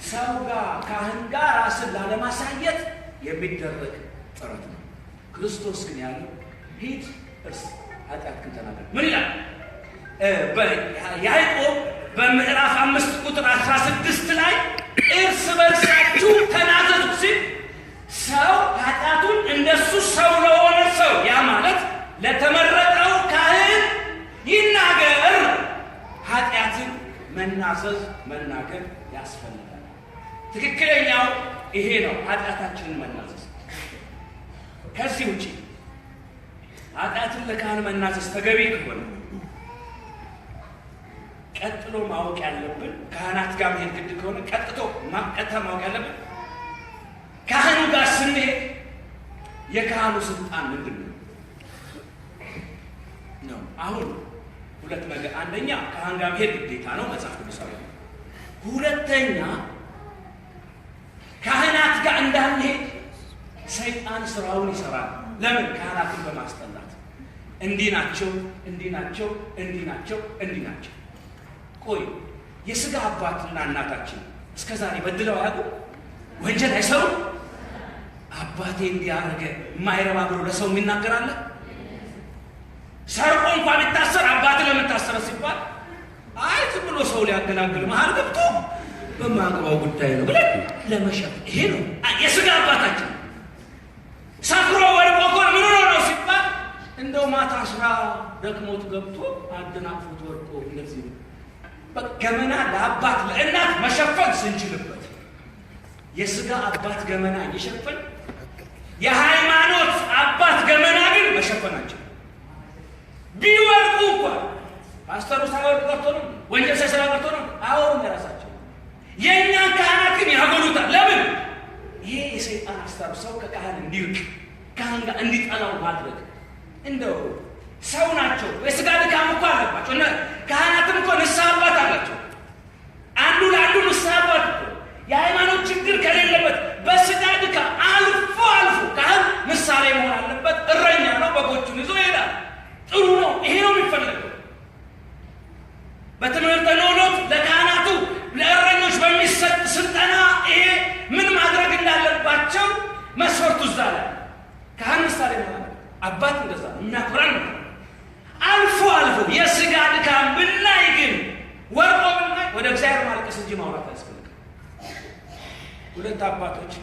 ሰው ጋር ካህን ጋር ራስን ላለማሳየት የሚደረግ ጥረት ነው። ክርስቶስ ግን ያለው ሂድ እርስ ኃጢአት ግን ተናገር። ምን ይላል? ያዕቆብ በምዕራፍ 5 ቁጥር 16 ላይ እርስ በርሳችሁ ተናዘዙ ሲል ሰው ኃጢአቱን እንደሱ ሰው ለሆነ ሰው ያ ማለት ለተመረጠው ካህን ይናገር። ኃጢአትን መናዘዝ መናገር ያስፈልጋል። ትክክለኛው ይሄ ነው፣ ኃጢአታችንን መናዘዝ። ከዚህ ውጪ ኃጢአትን ለካህን መናዘዝ ተገቢ ከሆነ ቀጥሎ ማወቅ ያለብን ካህናት ጋር መሄድ ግድ ከሆነ ቀጥታ ማወቅ ያለብን ካህኑ ጋር ስንሄድ የካህኑ ስልጣን ምንድን ነው? አሁን ሁለት ነገር፣ አንደኛ ካህን ጋር መሄድ ግዴታ ነው መጽሐፍ ቅዱሳዊ። ሁለተኛ ካህናት ጋር እንዳንሄድ ሰይጣን ስራውን ይሰራል። ለምን? ካህናትን በማስጠላት እንዲህ ናቸው፣ እንዲህ ናቸው፣ እንዲህ ናቸው፣ እንዲህ ናቸው። ቆይ የሥጋ አባትና እናታችን እስከ ዛሬ በድለው አያውቁም? ወንጀል አይሰሩም? አባቴ እንዲያደርገ የማይረባ ብሎ ለሰው የሚናገራለ? ሰርቆ እንኳን ቢታሰር አባት ለምን ታሰረ ሲባል አይ ዝም ብሎ ሰው ሊያገላግል መሀል ገብቶ በማግባው ጉዳይ ነው ብለን ለመሸፍ። ይሄ ነው የሥጋ አባታችን። ሰክሮ ወድቆ እኮ ምን ሆኖ ነው ሲባል እንደው ማታ ስራ ደክሞት ገብቶ አደናቅፎት ወድቆ እንደዚህ ነው። ገመና ለአባት ለእናት መሸፈን ስንችልበት የሥጋ አባት ገመና እየሸፈን የሃይማኖት አባት ገመና ግን መሸፈናቸው ቢወርቁ እንኳን ፓስተሩ ሳይወርቅ ቀርቶ ነው፣ ወንጀል ሳይሰራ ቀርቶ ነው። አሁን የራሳቸው የእኛን ካህናት ግን ያጎሉታል። ለምን? ይሄ የሰይጣን አስታሩ ሰው ከካህን እንዲርቅ ካህን ጋር እንዲጠላው ማድረግ። እንደው ሰው ናቸው፣ የሥጋ ድካም እኮ አለባቸው። እና ካህናትም እኮ ንስሐ አባት አላቸው። አንዱ ለአንዱ ንስሐ አባት እኮ የሃይማኖት ችግር ከሌለበት በሥጋ ድካም አልፎ አልፎ ካህን ምሳሌ መሆን አለበት። እረኛ ነው፣ በጎቹን ይዞ ይሄዳል። ጥሩ ነው። ይሄ ነው የሚፈለገው። በትምህርተ ኖሎት ለካህናቱ ለእረኞች በሚሰጥ ስልጠና ይሄ ምን ማድረግ እንዳለባቸው መስፈርቱ እዛ ላይ ካህን ምሳሌ መሆን አለበት። አባት እንደዛ ነው የሚያኮራን ነው። አልፎ አልፎ የሥጋ ድካም ብናይ ግን ወርቆ ብናይ ወደ እግዚአብሔር ማልቀስ እንጂ ማውራት አያስፈልግም። ሁለት አባቶች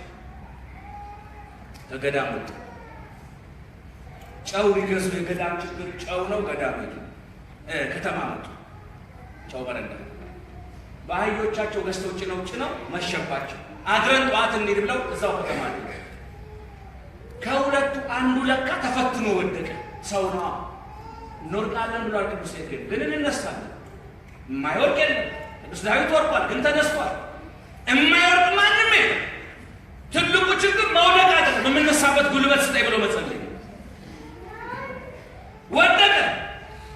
ከገዳም ወጡ። ጨው ሊገዙ የገዳም ችግር ጨው ነው። ገዳም ሄዱ። ከተማ መጡ። ጨው በረንዳ በአህዮቻቸው ገዝተው ጭነው መሸባቸው። አድረን ጠዋት እንሂድ ብለው እዛው ከተማ ሄዱ። ከሁለቱ አንዱ ለካ ተፈትኖ ወደቀ። ሰው ነው። እንወድቃለን ብሏል ቅዱስ ኤፍሬም፣ ግን እንነሳለን። የማይወድቅ የለም። ቅዱስ ዳዊት ወድቋል፣ ግን ተነስቷል። የማይወድቅ ማንም የለም። ትልቁ ችግር መውደቅ አይደለም፣ የምነሳበት ጉልበት ስጠኝ ብሎ መጸለይ። ወደቀ።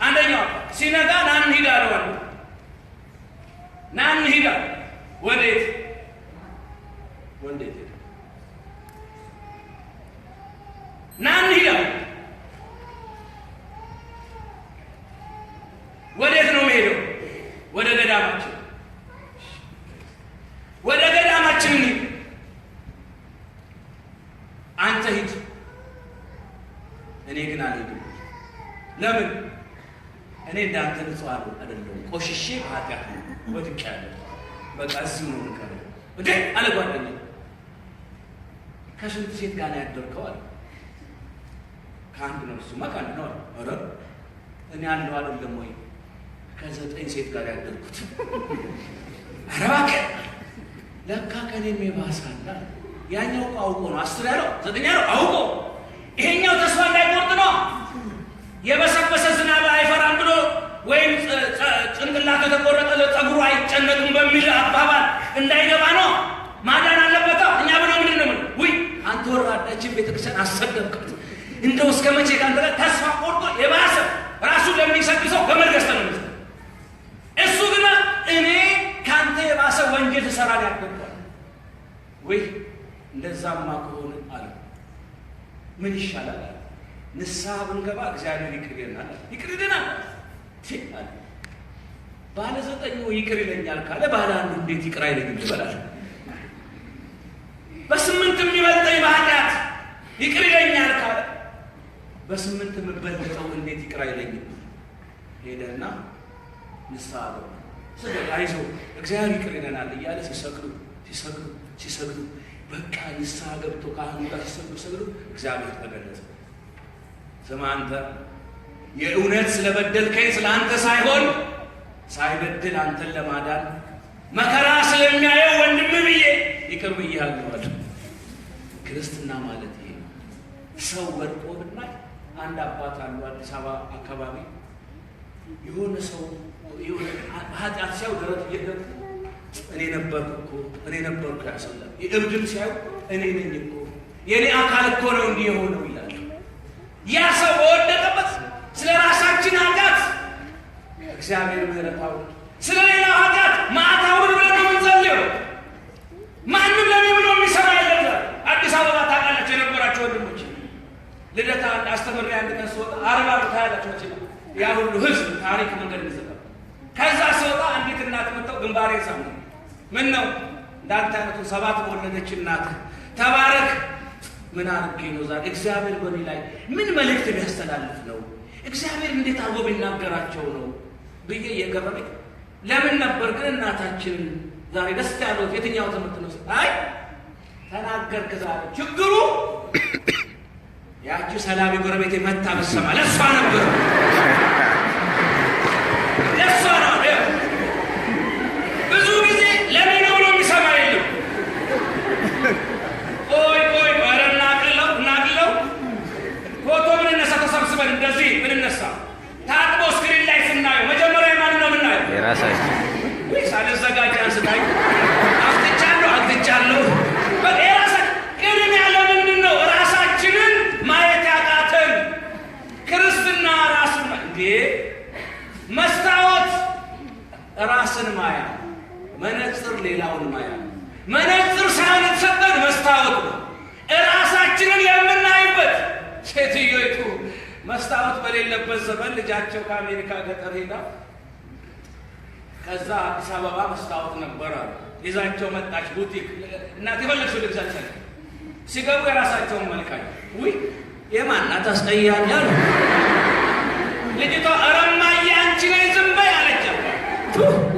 አንደኛው ሲነጋ ና እንሂድ አለዋል። ና እንሂድ አለ። ወዴት? ወዴት? ና እንሂድ አለ። ወዴት ነው የምሄደው? ወደ ገዳማችን። ወደ ገዳማችን እንሂድ። አንተ ሂድ፣ እኔ ግን አልሄድም። ለምን? እኔ እንዳንተ ንጹሕ አይደለሁም። ቆሽሼ በኃጢአት ነው ወድቄአለሁ። በቃ እዚሁ ነው የምቀረው። እንዴ አለ ጓደኛዬ። ከስንት ሴት ጋር ነው ያደርከው አለ። ከአንድ ነው። እሱማ ከአንድ ነው አለ። ኧረ እኔ አለሁ አይደለም ወይ? ከ9 ሴት ጋር ያደርኩት። ኧረ እባክህ ለካ ከእኔም የባሰ አለ። ያኛው እኮ አውቆ ነው 10 ያለው 9 ያለው አውቆ። ይሄኛው ተስፋ እንዳይቆርጥ ነው። የበሰበሰ ዝናብ አይፈራም ብሎ ወይም ጭንቅላቱ የተቆረጠ ለፀጉሩ አይጨነቅም በሚል አባባል እንዳይገባ ነው። ማዳን አለበት። እኛ ብሎ ምንድን ነው? ውይ አንተ ወራዳችን ቤተክርስቲያን አሰደብከት። እንደው እስከ መቼ ካንተ ጋር ተስፋ ቆርጦ የባሰ ራሱ ለሚሰግሰው በመርገስተ ነው። እሱ ግን እኔ ካንተ የባሰ ወንጀል ተሰራ ያደርጋል። ወይ እንደዛማ ከሆነ አለ ምን ይሻላል? ንስሐ ብንገባ እግዚአብሔር ይቅር ይለናል። ይቅር ይለናል አለ። ባለ 9 ይቅር ይለኛል ካለ ባለ 1 እንዴት ይቅር አይለኝም ይበላል? በ8 የሚበልጠኝ በኃጢአት ይቅር ይለኛል ካለ በ8 የምበልጠው እንዴት ይቅር አይለኝም? ሄደና ንስሐ ገባ። ስለዚህ አይዞህ እግዚአብሔር ይቅር ይለናል እያለ ሲሰግዱ በቃ ንስሐ ገብቶ ካህኑ ጋር ሲሰግዱ እግዚአብሔር ተገለጸ። ስማ አንተ የእውነት ስለበደልከኝ ስለ አንተ ሳይሆን ሳይበድል አንተን ለማዳን መከራ ስለሚያየው ወንድም ብዬ ይቅር ብዬሃለሁ አለ። ክርስትና ማለት ይሄ ነው። ሰው ወድቆ ብናይ አንድ አባት አሉ አዲስ አበባ አካባቢ የሆነ ሰው የሆነ ኃጢአት ሲያው ደረት እየደረቱ እኔ ነበርኩ ያሰላ የእብድም ሲያዩ እኔ ነኝ እኮ የኔ አካል እኮ ነው እንዲህ የሆነው ይላል። ያ ሰው በወደቀበት ስለ ራሳችን ኃጢአት እግዚአብሔር ምህረት አውርዶ ስለ ሌላ ኃጢአት መዓት አውርዶ ብለን ነው የምንጸልየው። ማንም ለኔ ብሎ የሚሰማ የለም። አዲስ አበባ ታውቃላችሁ የነበራችሁ ወንድሞች ልደታ አስተምሬ አንድ ቀን ስወጣ 40 ብር ታያላችሁ ነው ያ ሁሉ ህዝብ ታሪክ መንገድ ይዘጋ። ከዛ ስወጣ አንዲት እናት መጥተው ግንባሬ ሳሙ። ምን ነው እንዳንተ አይነቱ 7 ወለደች እናት ተባረክ። ምን አድርጌ ነው ዛሬ እግዚአብሔር በእኔ ላይ ምን መልእክት ቢያስተላልፍ ነው? እግዚአብሔር እንዴት አድርጎ ቢናገራቸው ነው ብዬ እየገረመኝ ለምን ነበር ግን እናታችን ዛሬ ደስ ያለው የትኛው ትምህርት ነው? አይ ተናገርክ ዛሬ ችግሩ ያቺ ሰላቢ ጎረቤቴ መታ በሰማ ለሷ ነበር ለሷ ነው። ብዙ ጊዜ ለምን ነው ብሎ የሚሰማ የለም። ቆይ እናቅለው ፎቶ ምን እነሳ ተሰብስበን እንደዚህ ምን እነሳ ታጥቦ ስክሪን ላይ ስናየው መጀመሪያ ማን ነው የምናየው? የራሳችን ወይ ሳልዘጋጅ አንስታኝ አግቻለሁ ግን ያለው ምንድን ነው? ራሳችንን ማየት ያቃተን ክርስትና ራስን እንዴ መስታወት ራስን ማያ መነጽር ሌላውን ማያ መነጽር ሳይሆን የተሰጠን መስታወት ነው። ራሳችንን የምናይበት ሴትዮይቱ መስታወት በሌለበት ዘመን ልጃቸው ከአሜሪካ ገጠር ሄዳ ከዛ አዲስ አበባ መስታወት ነበረ ይዛቸው መጣች። ቡቲክ እናት የፈለግሽው ልግዛቸው ሲገቡ የራሳቸውን መልካኝ ውይ የማናት አስጠያሚ አሉ። ልጅቷ እረማዬ አንቺ ነኝ ዝም በይ አለቻት።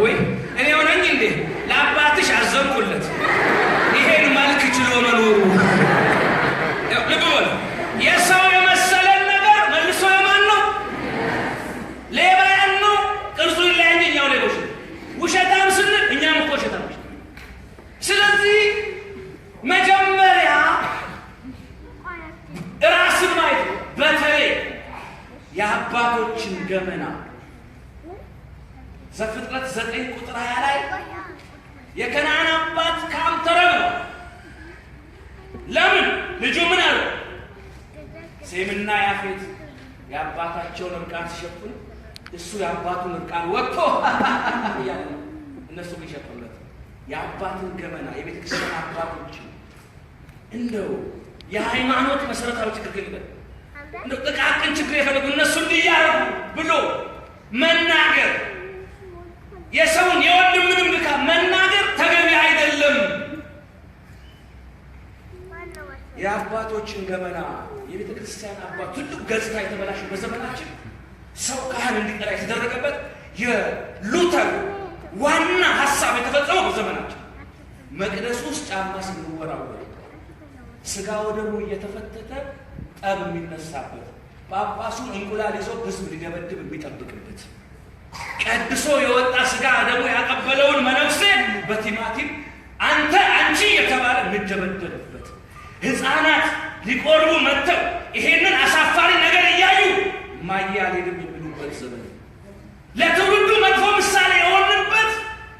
ውይ እኔ ሆነኝ እንዴ ለአባትሽ አዘንኩለት ይሄን መልክ ችሎ መኖሩ። ልብ በሉ የሰው የመሰለን ነገር መልሶ የማን ነው? ሌባ ያን ነው ቅርጹ ላይ እንጂ እኛው ሌቦች ውሸታም ስንል እኛም እኮ ውሸታሞች። ስለዚህ መጀመሪያ ራስን ማየት በተለይ የአባቶችን ገመና ዘፍጥረት 9 ቁጥር 20 ላይ የከነዓን አባት ካም ተረበ። ለምን? ልጁ ምን አለ? ሴምና ያፌት የአባታቸውን እርቃን ሲሸፍኑ እሱ የአባቱን እርቃን ወጥቶ እያለ ነው እነሱ ሊሸፍኑለት። የአባትን ገመና የቤተክርስቲያን አባቶች እንደው የሃይማኖት መሰረታዊ ችግር ግን እንደው ጥቃቅን ችግር የፈለጉ እነሱ እንዲያረጉ ብሎ መናገር የሰውን የወንድምንም ድካም መናገር ተገቢ አይደለም። የአባቶችን ገመና የቤተ ክርስቲያን አባት ትልቅ ገጽታ የተበላሸ በዘመናችን ሰው ካህን እንዲጠራ የተደረገበት የሉተር ዋና ሀሳብ የተፈጸመው በዘመናችን መቅደስ ውስጥ ጫማ ስንወራወር ስጋ ወደሙ እየተፈተተ ጠብ የሚነሳበት ጳጳሱን እንቁላል ይዞ ህዝብ ሊደበድብ የሚጠብቅበት ቀድሶ የወጣ ስጋ ደግሞ ያቀበለውን መነኩሴ በቲማቲም አንተ አንቺ የተባለ የሚደበደብበት ህፃናት ሊቆርቡ መጥተው ይሄንን አሳፋሪ ነገር እያዩ ማያሌንም የሚሉበት ዘመን ለትውልዱ መጥፎ ምሳሌ የሆንበት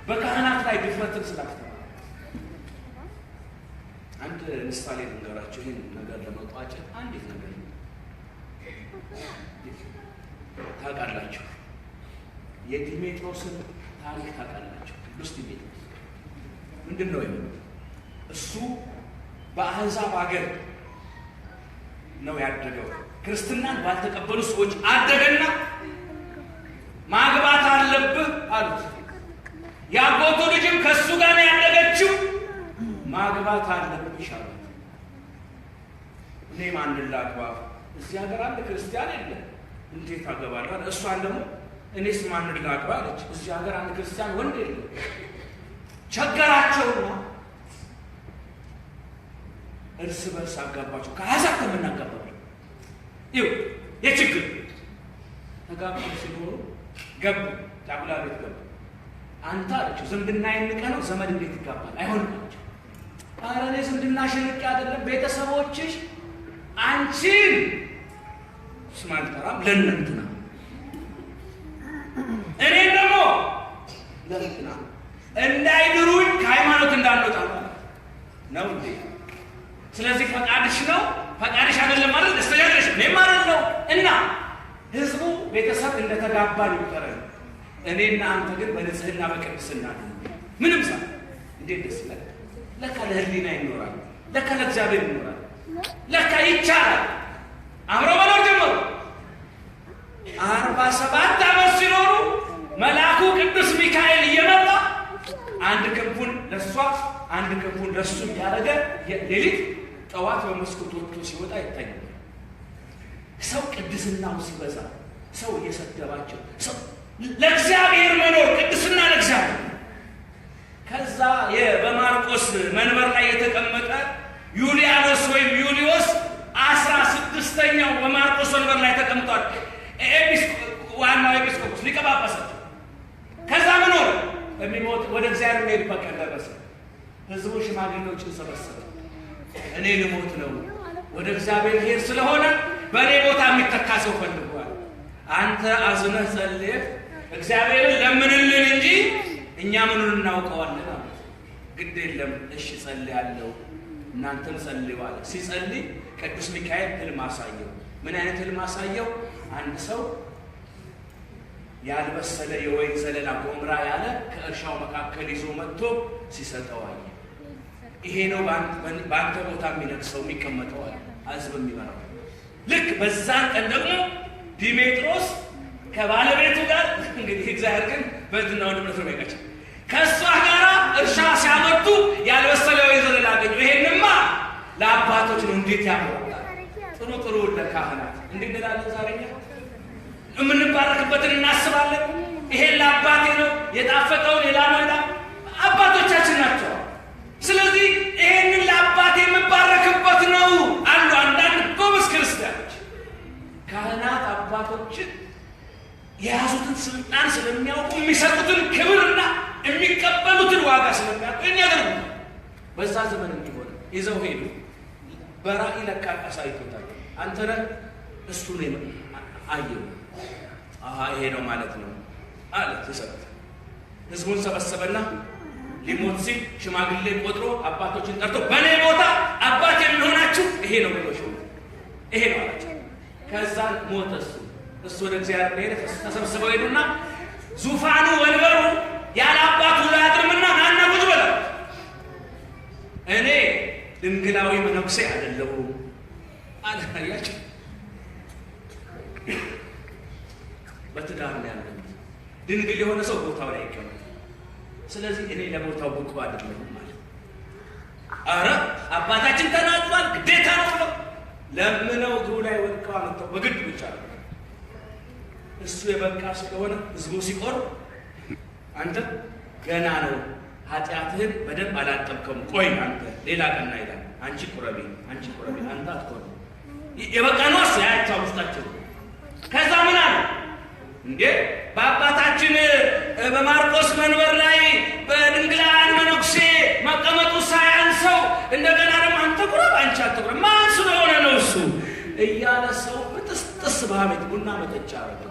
በካህናት ላይ ድፍረትን ስላስተማረ አንድ ምሳሌ ልንገራችሁ። ይህን ነገር ለመቋጨት አንዲት ነገር ታውቃላችሁ። የዲሜጥሮስን ታሪክ ታውቃላችሁ። ቅዱስ ዲሜጥሮስ ምንድን ነው የሚለው? እሱ በአሕዛብ ሀገር ነው ያደገው። ክርስትናን ባልተቀበሉ ሰዎች አደገና ማግባት አለብህ አሉት። የአጎቱ ልጅም ከእሱ ጋር ነው ያደገችው። ማግባት አለብሽ አሉት። እኔ ማንን ላግባ? እዚህ ሀገር አንድ ክርስቲያን የለም፣ እንዴት አገባለሁ? እሷን ደግሞ እኔስ ማንን ላግባ አለች። እዚህ ሀገር አንድ ክርስቲያን ወንድ የለም። ቸገራቸውና እርስ በርስ አጋባቸው። ከአሕዛብ ከምናጋባቸው ይኸው የችግር ተጋቡ ሲኖሩ ገቡ፣ ጫጉላ ቤት ገቡ። አንተ አለችው ዝምድና የንቀ ነው ዘመድ እንዴት ይጋባል? አይሆንም አለችው። ኧረ እኔ ዝምድና ሽንቄ አይደለም፣ ቤተሰቦችሽ አንቺን ስም አልጠራም ለእንትና እኔን ደግሞ ለእንትና እንዳይድሩ እና ህዝቡ ቤተሰብ እንደተጋባን ይቆጠራል። እኔና አንተ ግን በንጽህና በቅድስና ምንም ሳ እንዴት ደስ ይላል። ለካ ለህሊና ይኖራል፣ ለካ ለእግዚአብሔር ይኖራል፣ ለካ ይቻላል። አምሮ መኖር ጀመሩ። 47 ዓመት ሲኖሩ መልአኩ ቅዱስ ሚካኤል እየመጣ አንድ ክንፉን ለሷ አንድ ክንፉን ለሱ ያደረገ ሌሊት ጠዋት በመስኮት ወጥቶ ሲወጣ ይታያል። ሰው ቅድስናው ሲበዛ ሰው እየሰደባቸው ሰው ለእግዚአብሔር መኖር ቅድስና ለእግዚአብሔር። ከዛ በማርቆስ መንበር ላይ የተቀመጠ ዩልያኖስ ወይም ዩልዮስ 16ኛው በማርቆስ መንበር ላይ ተቀምጧል። ዋናው ኤጲስቆጶስ ሊቀ ጳጳሳት። ከዛ ምን ሆነ? በሚሞት ወደ እግዚአብሔር መሄድ በቀር ደረሰ። ህዝቡ ሽማግሌዎችን ሰበሰበ። እኔ ልሞት ነው፣ ወደ እግዚአብሔር ሄድ ስለሆነ በእኔ ቦታ የሚተካ ሰው ፈልጓል። አንተ አዝነህ ጸልየህ እግዚአብሔርን ለምንልን እንጂ እኛ ምኑን እናውቀዋለን አሉት። ግድ የለም እሺ ጸልያለሁ፣ እናንተም ጸልዩ አለ። ሲጸልይ ቅዱስ ሚካኤል ህልም አሳየው። ምን አይነት ህልም አሳየው? አንድ ሰው ያልበሰለ የወይን ዘለላ ጎምራ ያለ ከእርሻው መካከል ይዞ መጥቶ ሲሰጠው አየ። ይሄ ነው በአንተ ቦታ የሚነግሰው የሚቀመጠው አለ፣ ህዝብ የሚመራው። ልክ በዛን ቀን ደግሞ ዲሜጥሮስ ከባለቤቱ ጋር እንግዲህ እግዚአብሔር ግን በእድና ወንድነት ነው ያቃቸው ከእሷ ጋር እርሻ ሲያመጡ ያልበሰለ የወይን ዘለላ አገኙ። ይሄንማ ለአባቶች ነው እንዴት ያምራል! ጥሩ ጥሩ ለካህናት እንዴት እንላለን ዛሬኛ የምንባረክበትን እናስባለን። ይሄን ለአባቴ ነው የጣፈጠውን የላመዳ አባቶቻችን ናቸው። ስለዚህ ይሄንን ለአባቴ የምባረክበት ነው አሉ አንዳንድ ጎበዝ ክርስቲያኖች። ካህናት አባቶችን የያዙትን ስልጣን ስለሚያውቁ የሚሰጡትን ክብርና የሚቀበሉትን ዋጋ ስለሚያውቁ የሚያደርጉ በዛ ዘመን እንዲሆነ ይዘው ሄዱ። በራእይ ለካ አሳይቶታል። አንተ ነህ እሱ ነው አየው። ይሄ ነው ማለት ነው አለ። ተሰበሰበ፣ ህዝቡን ሰበሰበና ሊሞት ሲል ሽማግሌ ቆጥሮ አባቶችን ጠርቶ በእኔ ቦታ አባት የሚሆናችሁ ይሄ ነው ብሎ ይሄ ነው አላቸው። ከዛ ሞተ እሱ ወደ እግዚአብሔር ሄደ። ተሰብስበው ሄዱና ዙፋኑ ወንበሩ ያለ አባቱ ላያድርምና ናና ቁጭ በል እኔ ድንግላዊ መነኩሴ አይደለሁም አለ። አያቸው በትዳር ላይ ያለ ድንግል የሆነ ሰው ቦታው ላይ ይቀመጥ። ስለዚህ እኔ ለቦታው ብቁ አይደለሁም ማለት አረ አባታችን ተናግሯል፣ ግዴታ ነው ብለው ለምነው እግሩ ላይ ወድቀው አመጣው። በግድ ብቻ ነው እሱ የበቃ ስለሆነ ህዝቡ ሲቆር አንተ ገና ነው ኃጢአትህን በደንብ አላጠብከም፣ ቆይ አንተ ሌላ ቀና ይላል። አንቺ ቁረቢ፣ አንቺ ቁረቢ፣ አንተ አትቆር። የበቃ ነው እሱ ያያቸው ውስጣቸው። ከዛ ምን አለ እንዴ በአባታችን በማርቆስ መንበር ላይ በድንግላን መነኩሴ መቀመጡ ሳያንሰው እንደገና ደግሞ አንተ ቁረብ፣ አንቺ አትቁረብ፣ ማን ስለሆነ ነው እሱ እያለ ሰው በጥስጥስ በሐሜት ቡና መጠጫ አረገ።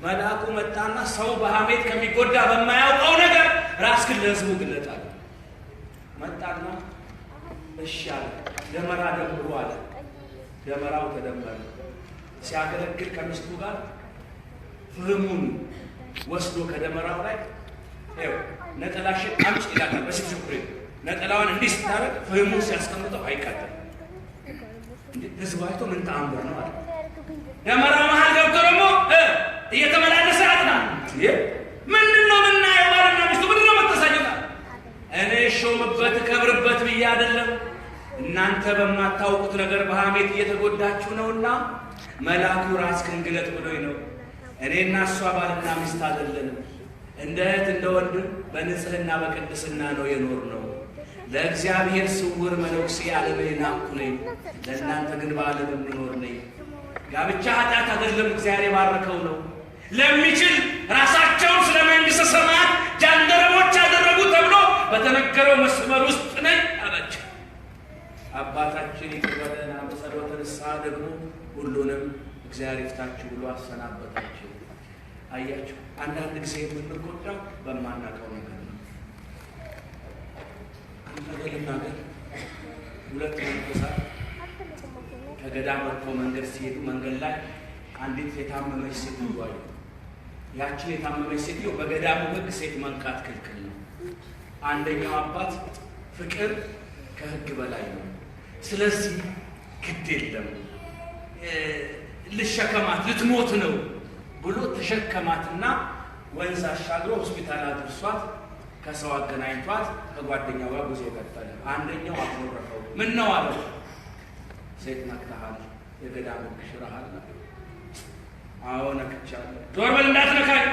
መልአኩ መጣና ሰው በሐሜት ከሚጎዳ በማያውቀው ነገር ራስህን ለህዝቡ ግለጥ አለ። መጣና እሺ አለ። ደመራ ደምሩ አለ። ደመራው ተደመረ። ሲያገለግል ከሚስቱ ጋር ፍህሙን ወስዶ ከደመራው ላይ ነጠላሽን አምጪ ይላታል። በስፍስፍሬ ነጠላዋን እንዲህ ስታረግ ፍህሙን ሲያስቀምጠው አይቃጠልም። ህዝቡ አይቶ ምን ተአምር ነው አለ። ደመራ መሀል ገብቶ ደግሞ እየተመላለሰ ያጥናል። ምንድን ነው ምናየው? ባልና ሚስቱ ምንድን ነው መተሳኘት? እኔ ሾምበት ከብርበት ብዬ አይደለም፣ እናንተ በማታውቁት ነገር በሐሜት እየተጎዳችሁ ነውና መልአኩ ራስህን ግለጥ ብሎኝ ነው። እኔና እሷ ባልና ሚስት አይደለንም፣ እንደ እህት እንደ ወንድም በንጽህና በቅድስና ነው የኖር ነው። ለእግዚአብሔር ስውር መነኩሴ ዓለምን ናቅኩ ነኝ፣ ለእናንተ ግን በዓለም የምኖር ነኝ። ጋብቻ ኃጢአት አይደለም፣ እግዚአብሔር የባረከው ነው። ለሚችል ራሳቸውን ስለ መንግሥተ ሰማያት ጃንደረቦች ያደረጉ ተብሎ በተነገረው መስመር ውስጥ ነኝ አላቸው። አባታችን ይቅር በለን፣ በጸሎተ ንስሐ ደግሞ ሁሉንም እግዚአብሔር ይፍታችሁ ብሎ አሰናበታቸው። አያችሁ፣ አንዳንድ ጊዜ የምንጎዳው በማናውቀው ነገር ነው። አንድ ነገር ልናገር። ሁለት መንፈሳት ከገዳም ወጥተው መንገድ ሲሄዱ መንገድ ላይ አንዲት የታመመች ሴትዮ አዩ። ያችን የታመመች ሴትዮ በገዳሙ ሕግ ሴት መንካት ክልክል ነው። አንደኛው አባት ፍቅር ከሕግ በላይ ነው፣ ስለዚህ ግድ የለም ልሸከማት ልትሞት ነው ብሎ ተሸከማትና ወንዝ አሻግሮ ሆስፒታል አድርሷት ከሰው አገናኝቷት ከጓደኛው ጋር ጉዞ ቀጠለ። አንደኛው አኮረፈው። ምን ነው አለው። ሴት ነክተሃል፣ የገዳም ሕግ ሽረሃል። አዎ ነክቻለሁ። ዞር በል እንዳትነካኝ።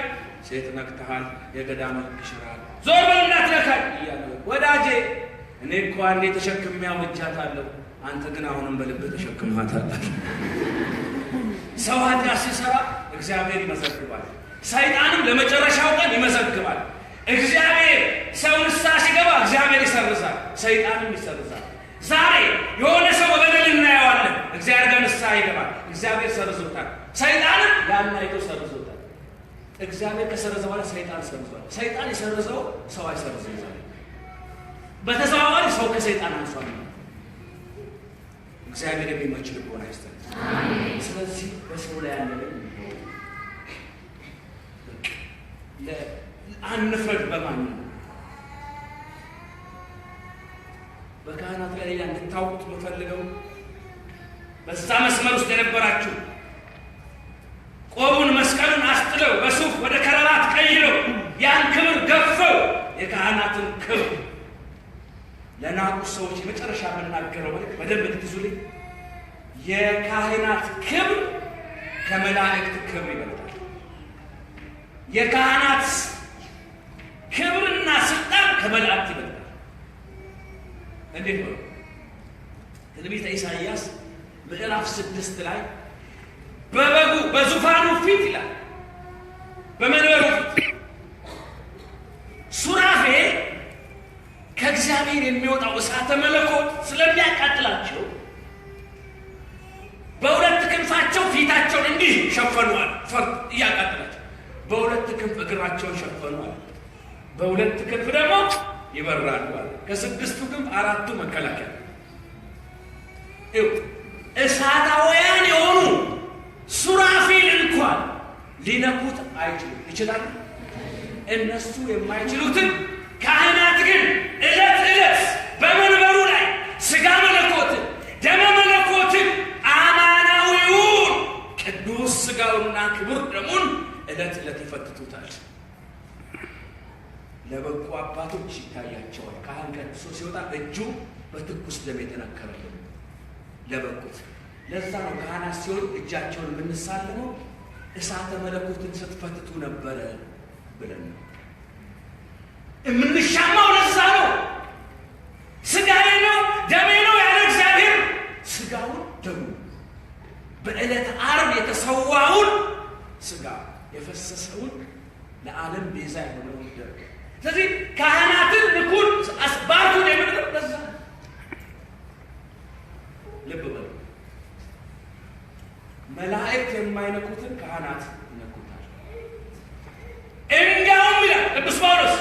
ሴት ነክተሃል፣ የገዳም ሕግ ሽረሃል። ዞር በል እንዳትነካኝ እያለ ወዳጄ እኔ እኮ አንዴ ተሸክሜ አውጃታለሁ፣ አንተ ግን አሁንም በልብህ ተሸክመሃታል። ሰው ኃጢአት ሲሰራ እግዚአብሔር ይመዘግባል፣ ሰይጣንም ለመጨረሻው ቀን ይመዘግባል። እግዚአብሔር ሰው ንስሐ ሲገባ እግዚአብሔር ይሰርዛል፣ ሰይጣንም ይሰርዛል። ዛሬ የሆነ ሰው በበደል እናየዋለን፣ እግዚአብሔር ጋር ንስሐ ይገባል፣ እግዚአብሔር ሰርዞታል። ሰይጣንም ያን አይቶ ሰርዞታል። እግዚአብሔር ከሰረዘ በኋላ ሰይጣን ሰርዟል። ሰይጣን የሰረዘው ሰው አይሰርዝም። ዛሬ በተዘዋዋሪ ሰው ከሰይጣን አንሷል። እግዚአብሔር የሚመች ልቦና ይስጠን። ስለዚህ በሰው ላይ ያለ አንፍረድ። በማን በካህናት ላይ ሌላ እንድታውቁት የምፈልገው በዛ መስመር ውስጥ የነበራችሁ ቆቡን መስቀሉን አስጥለው በሱፍ ወደ ከረባት ቀይረው ያን ክብር ገፈው የካህናትን ክብር ለናቁ ሰዎች የመጨረሻ የምናገረው በደንብ እንድትይዙልኝ፣ የካህናት ክብር ከመላእክት ክብር ይበልጣል። የካህናት ክብርና ስልጣን ከመላእክት ይበልጣል። እንዴት ነው? ትንቢተ ኢሳይያስ ምዕራፍ 6 ላይ በበጉ በዙፋኑ ፊት ይላል፣ በመንበሩ ፊት ሱራፌል ከእግዚአብሔር የሚወጣው እሳተ መለኮት ስለሚያቃጥላቸው በሁለት ክንፋቸው ፊታቸውን እንዲህ ሸፈኗል። ፈርጥ እያቃጥላቸው በሁለት ክንፍ እግራቸውን ሸፈኗል፣ በሁለት ክንፍ ደግሞ ይበራሉ። ከስድስቱ ክንፍ 4ቱ መከላከያ። እሳታውያን የሆኑ ሱራፌል እንኳን ሊነኩት አይችሉም። ይችላሉ እነሱ የማይችሉትን ካህናት ግን ዕለት ዕለት በመንበሩ ላይ ሥጋ መለኮትን ደመ መለኮትን አማናዊውን ቅዱስ ሥጋውና ክቡር ደሙን ዕለት ዕለት ይፈትቱታል። ለበቁ አባቶች ይታያቸዋል። ካህን ቀድሶ ሲወጣ እጁ በትኩስ ደም የተነከረልን ለበቁት። ለዛ ነው ካህናት ሲሆኑ እጃቸውን የምንሳለመው እሳተ መለኮትን ስትፈትቱ ነበረ ብለን ነው የምንሻማው። ለዛ ነው ሥጋዬ ነው ደሜ ነው ያለ እግዚአብሔር ሥጋውን ደሙ በዕለተ ዓርብ የተሰዋውን ሥጋ የፈሰሰውን ለዓለም ቤዛ የሆነውን ደም። ስለዚህ ካህናትን ንኩን አስባርኩን የምንለው ለዛ ልብ በሉ። መላእክት የማይነኩትን ካህናት ይነኩታል። እንዲያውም ይላል ቅዱስ ጳውሎስ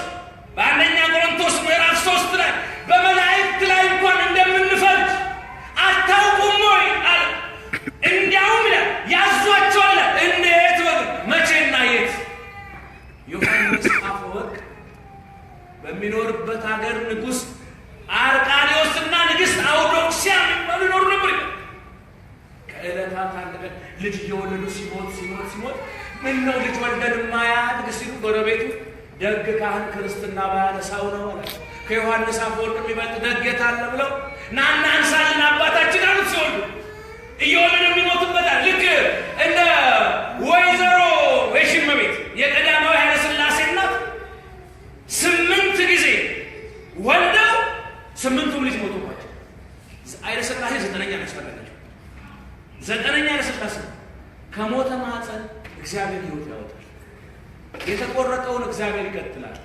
በአንደኛ ቆሮንቶስ ምዕራፍ 3 ላይ በመላእክት ላይ እንኳን እንደምንፈርድ አታውቁም ወይ አለ። እንዲያውም ይላል ያዟቸዋል። እንዴት ወግ መቼና የት? ዮሐንስ አፈወርቅ በሚኖርበት ሀገር ንጉሥ አርቃሊዎስና ንግሥት አውዶክሲያ የሚባሉ ይኖሩ ነበር። ከዕለታት አንድ ቀን ልጅ እየወለዱ ሲሞት ምነው ልጅ ወልደን ማያድግ ሲሉ ጎረቤቱ ደግ ካህን ክርስትና ባያነሳው ነው አለ። ከዮሐንስ አፈወርቅ የሚበልጥ ደግ የት አለ ብለው ናና አንሳልን አባታችን አሉት። ሲወልዱ እየወለዱ የሚሞቱበታል። ልክ እንደ ወይዘሮ የሽመቤት የቀዳማዊ ኃይለ ሥላሴ እናት 8 ጊዜ ወልደው 8ቱም ልጅ ሞቱባቸው። ኃይለ ሥላሴ 9ኛ ያስፈለጋቸው 9ኛ ኃይለ ሥላሴ ከሞተ ማኅፀን እግዚአብሔር ሕይወት ያወጣል። የተቆረጠውን እግዚአብሔር ይቀጥላል።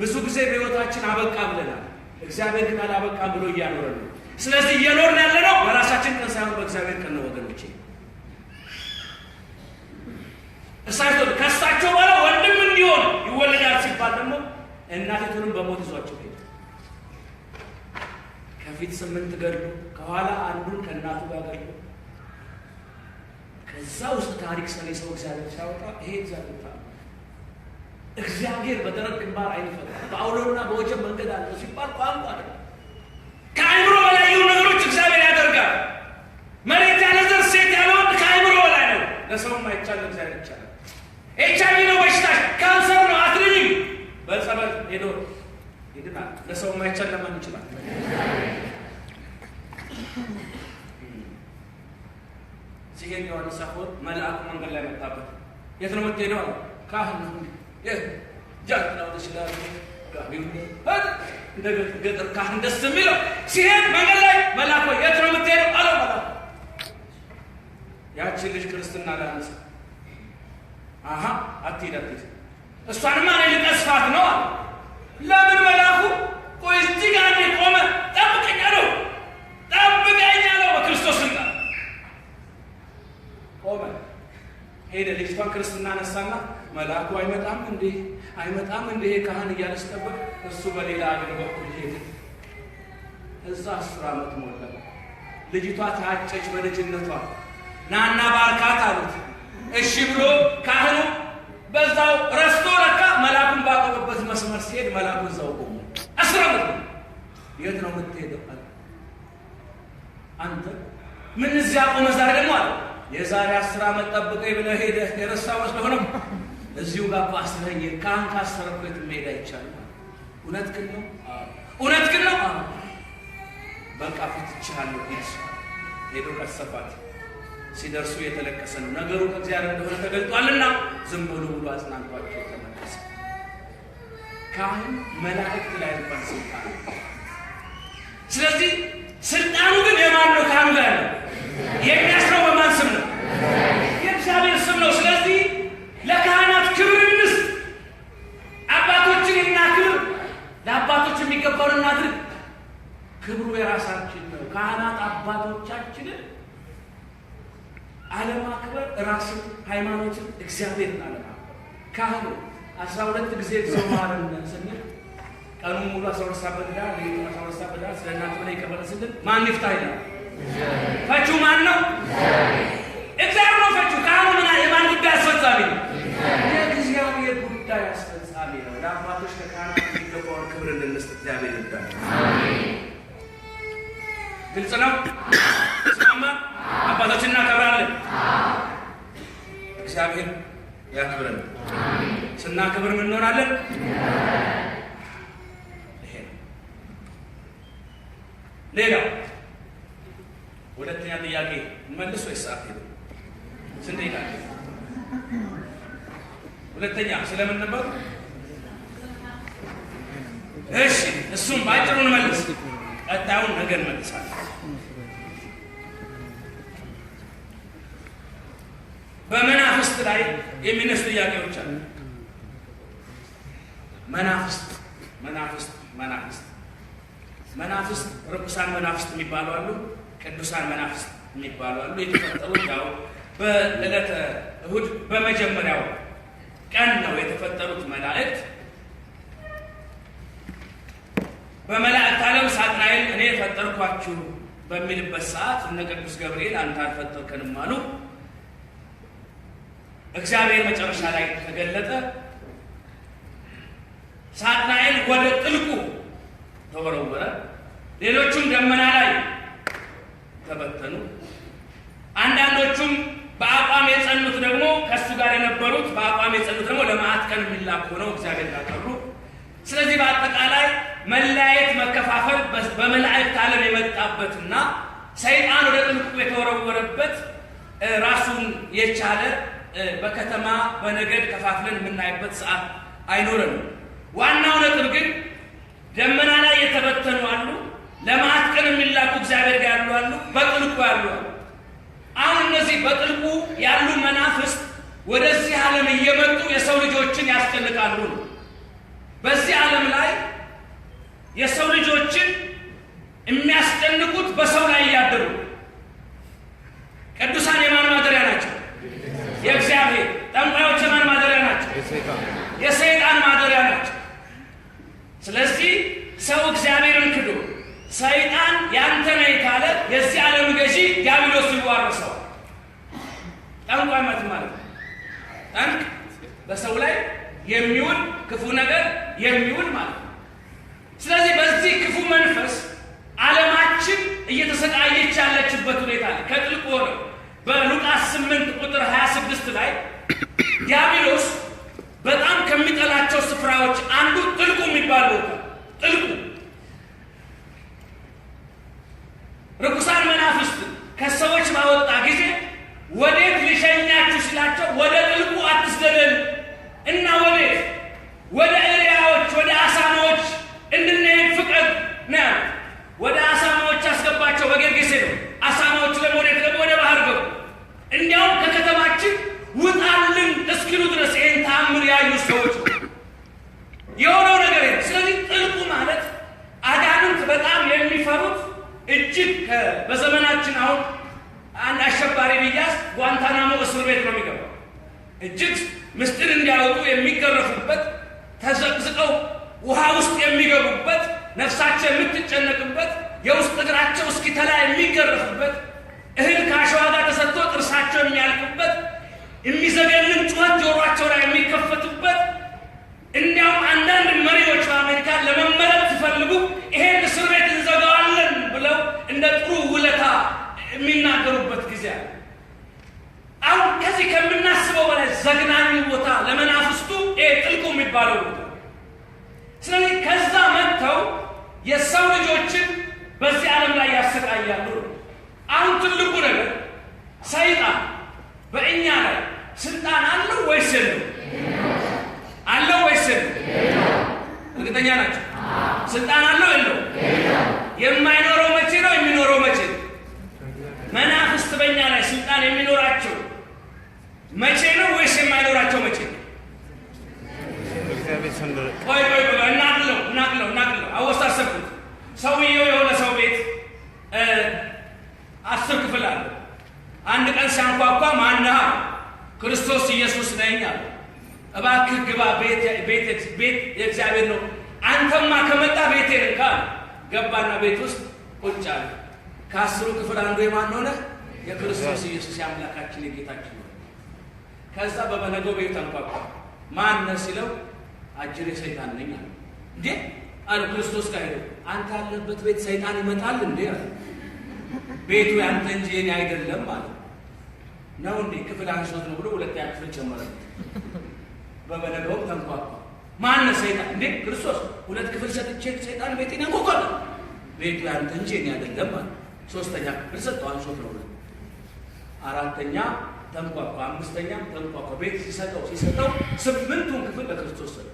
ብዙ ጊዜ በሕይወታችን አበቃ ብለናል። እግዚአብሔር ግን አላበቃም ብሎ እያኖረን ነው። ስለዚህ እየኖርን ያለነው በራሳችን ቀን ሳይሆን በእግዚአብሔር ቀን ነው ወገኖቼ። እሳቸው ከእሳቸው በኋላ ወንድም እንዲሆን ይወለዳል ሲባል ደግሞ እናቲቱንም በሞት ይዟቸው ሄዱ። ከፊት 8 ገድሉ፣ ከኋላ አንዱን ከእናቱ ጋር ገድሉ ከዛ ውስጥ ታሪክ ሰሪ ሰው እግዚአብሔር ሲያወጣ ይሄ እግዚአብሔር በደረቅ ግንባር አይፈታም። በአውሎና በወጀብ መንገድ አለ ሲባል ቋንቋ ነው። ከአይምሮ በላይ የሆኑ ነገሮች እግዚአብሔር ያደርጋል። መሬት ያለ ዘር ሴት ያለ ወንድ ከአይምሮ በላይ ነው። ለሰው የማይቻል እግዚአብሔር ይቻላል። ኤችአይቪ ነው በሽታሽ፣ ካንሰር ነው አትድኝም፣ በጸበል ሄዶ ይድናል። ለሰው የማይቻል ለማን ይችላል? ሲሄድ ዮሐንስ አፈወርቅ መልአኩ መንገድ ላይ መጣበት። የት ነው የምትሄደው አለ። ካህን ነው ጃትናው ተሽላል ገጠር ካህን ደስ የሚለው ሲሄድ መንገድ ላይ መልአኩ የት ነው የምትሄደው አለው። መልአኩ ያችን ልጅ ክርስትና ላነሳ አትሄድ እሷንማ እኔ ልቀስፋት ነው አለ። ለምን መልአኩ ቆይ እዚህ ጋር ቆመ ጠብቀኝ አለው። በክርስቶስ ስም ቆመ። ሄደ። ልጅቷን ክርስትና ነሳና መልአኩ አይመጣም እንዴ ካህን እያለ ሲጠብቅ እሱ በሌላ አገር በኩል ሄደ። እዛ 10 ዓመት ሞላ። ልጅቷ ታጨች በልጅነቷ። ናና ባርካት አሉት። እሺ ብሎ ካህኑ በዛው ረስቶ ለካ መልአኩን ባቆመበት መስመር ሲሄድ መልአኩ እዛው ቆሞ 10 ዓመት የት ነው የምትሄደው አለ። አንተ ምን እዚያ ቆመ ዛሬ ደግሞ አለ። የዛሬ 10 ዓመት ጠብቀኝ ብለህ ሄደህ የረሳው መስሎህ ነው። እዚሁ ጋር ባስረኝ ካህን ካሰረኩት መሄድ አይቻልም። እውነት ግን ነው። በቃ ፍትቻለሁ። ሄዶ ቀሰፋት። ሲደርሱ የተለቀሰ ነው ነገሩ ከእግዚአብሔር እንደሆነ ተገልጧልና ዝም ብሎ አጽናንቷቸው ተመለሰ። ካህን መላእክት ላይ እንኳን ስልጣን። ስለዚህ ስልጣኑ ግን የማን ነው? ካህኑ ጋር ነው። የሚያስረው በማን ስም ነው? የእግዚአብሔር ስም ነው። ስለዚህ ለካህናት ክብር እንስጥ። አባቶችን እናክብር። ለአባቶች የሚገባውን እናድርግ። ክብሩ የራሳችን ነው። ካህናት አባቶቻችንን አለማክበር ራስን፣ ሃይማኖትን፣ እግዚአብሔርን አለማክበር። ካህኑ 12 ጊዜ እግዚኦ መሐረነ ስንል ቀኑን ሙሉ 12 ሰዓት በዳ ለይቶ 12 ሰዓት በዳ ስለ እናንተ ብለ ይቀበል ስንል ማን ይፍታ ይላል? ፈቺው ማን ነው? እግዚአብሔር ነው ፈቺው። ካህኑ ምን የማን ጉዳይ አስፈጻሚ ነው? የእግዚአብሔር ጉዳይ አስፈጻሚ ነው። ለአባቶች ለካህናት የሚገባውን ክብር እንድንስጥ እግዚአብሔር ይርዳል። ግልጽ ነው። ስማማ አባቶችን እናከብራለን። እግዚአብሔር ያክብረን። ስናክብር ምን እንሆናለን? ይሄ ሌላው ሁለተኛ ጥያቄ እንመልስ ወይስ ሰዓት ሄደ? ስንት ይላል? ሁለተኛ ስለምን ነበር? እሺ እሱም ባጭሩ እንመልስ። ቀጣዩን ነገር እንመልሳለን። በመናፍስት ላይ የሚነሱ ጥያቄዎች አሉ። መናፍስት ርኩሳን መናፍስት የሚባሉ አሉ፣ ቅዱሳን መናፍስት የሚባሉ አሉ። የተፈጠሩት ያው በዕለተ እሑድ በመጀመሪያው ቀን ነው የተፈጠሩት መላእክት። በመላእክት ዓለም ሳጥናኤል እኔ የፈጠርኳችሁ በሚልበት ሰዓት እነ ቅዱስ ገብርኤል አንተ አልፈጠርከንም አሉ። እግዚአብሔር መጨረሻ ላይ ተገለጠ። ሳጥናኤል ወደ ጥልቁ ተወረወረ። ሌሎቹም ደመና ላይ ተበተኑ። አንዳንዶቹም በአቋም የጸኑት ደግሞ ከሱ ጋር የነበሩት በአቋም የጸኑት ደግሞ ለመዓት ቀን የሚላኩ ሆነው እግዚአብሔር ጋር ቀሩ። ስለዚህ በአጠቃላይ መለያየት፣ መከፋፈል በመላእክት ዓለም የመጣበትና ሰይጣን ወደ ጥልቁ የተወረወረበት ራሱን የቻለ በከተማ በነገድ ከፋፍለን የምናይበት ሰዓት አይኖርም። ዋናው ነጥብ ግን ደመና ላይ የተበተኑ አሉ፣ ለመዓት ቀን የሚላኩ እግዚአብሔር ጋር ያሉ አሉ፣ በጥልቁ ያሉ አሉ። አሁን እነዚህ በጥልቁ ያሉ መናፍስት ወደዚህ ዓለም እየመጡ የሰው ልጆችን ያስጨንቃሉ። በዚህ ዓለም ላይ የሰው ልጆችን የሚያስጨንቁት በሰው ላይ እያደሩ። ቅዱሳን የማን ማደሪያ ናቸው? የእግዚአብሔር። ጠንቋዮች የማን ማደሪያ ናቸው? የሰይጣን ማደሪያ ናቸው። ስለዚህ ሰው እግዚአብሔርን ክዶ ሰይጣን ያንተ ነኝ ካለ የዚህ ዓለም ገዢ ዲያብሎስ ይዋረሰዋል። ጠንቋይ ማለት ነው። ጠንቅ በሰው ላይ የሚውል ክፉ ነገር የሚውል ማለት ነው። ስለዚህ በዚህ ክፉ መንፈስ ዓለማችን እየተሰቃየች ያለችበት ሁኔታ አለ። ከጥልቁ ሆነ በሉቃስ 8 ቁጥር 26 ላይ ዲያብሎስ በጣም ከሚጠላቸው ስፍራዎች አንዱ ጥልቁ የሚባል ቦታ ጥልቁ ርኩሳን መናፍስት ከሰዎች ባወጣ ጊዜ ወዴት ልሸኛችሁ ሲላቸው ወደ ጥልቁ አትስደደን እና ወዴት ወደ እሪያዎች ወደ አሳማዎች እንድንሄድ ፍቀድ ነው ያሉት። ወደ አሳማዎች አስገባቸው በጌርጌሴኖን። አሳማዎች ደግሞ ወደ ባህር ገቡ። እንዲያውም ከከተማችን ውጣልን እስኪሉ ድረስ ይህን ተአምር ያዩ ሰዎች የሆነው ነገር ነው። ስለዚህ ጥልቁ ማለት አጋንንት በጣም የሚፈሩት እጅግ በዘመናችን አሁን አንድ አሸባሪ ቢያዝ ጓንታናሞ እስር ቤት ነው የሚገባው። እጅግ ምስጢር እንዲያወጡ የሚገረፉበት፣ ተዘቅዝቀው ውሃ ውስጥ የሚገቡበት፣ ነፍሳቸው የምትጨነቅበት፣ የውስጥ እግራቸው እስኪተላ የሚገረፉበት፣ እህል ከአሸዋ ጋር ተሰጥቶ ጥርሳቸው የሚያልቅበት፣ የሚዘገንን ጩኸት ጆሯቸው ላይ የሚከፈቱበት፣ እንዲያውም አንዳንድ መሪዎች በአሜሪካ ለመመረጥ ሲፈልጉ ይሄን እስር ቤት እንዘጋዋለን ብለው እንደ ጥሩ ውለታ የሚናገሩበት ጊዜ አለ። አሁን ከዚህ ከምናስበው በላይ ዘግናኝ ቦታ ለመናፍስቱ ይሄ ጥልቁ የሚባለው ቦታ። ስለዚህ ከዛ መጥተው የሰው ልጆችን በዚህ ዓለም ላይ ያሰቃያሉ። አሁን ትልቁ ነገር ሰይጣን በእኛ ላይ ስልጣን አለው ወይስ የለው? አለው ወይስ የለው? እርግጠኛ ናቸው? ስልጣን አለው የለው? የማይኖረው መቼ ነው? የሚኖረው መቼ ነው? መናፍስት በእኛ ላይ ስልጣን የሚኖራቸው መቼ ነው ወይስ የማይኖራቸው መቼ ነው? ቆይ እናቅለው አወሳሰብኩት። ሰውየው የሆነ ሰው ቤት 10 ክፍል አለ። አንድ ቀን ሲያንኳኳ ማነህ? ክርስቶስ ኢየሱስ ነኝ አለ። እባክህ ግባ፣ ቤት የእግዚአብሔር ነው። አንተማ ከመጣ ቤቴ ነካ። ገባና ቤት ውስጥ ቁጭ አለ። ከ10 ክፍል አንዱ የማን ሆነ? የክርስቶስ ኢየሱስ የአምላካችን የጌታችን ነው። ከዛ በበነገው ቤት አንኳኳ። ማነህ ሲለው አጅሬ ሰይጣን ነኝ አለ። እንዴ አለ ክርስቶስ ጋር ሄዶ አንተ ያለበት ቤት ሰይጣን ይመጣል እንዴ አለ። ቤቱ ያንተ እንጂ የኔ አይደለም ማለት ነው እንዴ? ክፍል አንሶት ነው ብሎ ሁለተኛ ክፍል ጨመረ። በበነገው ተንኳኳ። ማነህ? ሰይጣን። እንዴ ክርስቶስ 2 ክፍል ሰጥቼ ሰይጣን ቤቴን ያንኳኳል። ቤቱ ያንተ እንጂ የኔ አይደለም ማለት። ሶስተኛ ክፍል ሰጠው፣ አንሶት ነው ብሎ። አራተኛ ተንኳኳ፣ አምስተኛም ተንኳኳ። ቤት ሲሰጠው 8ቱን ክፍል ለክርስቶስ ሰጠው።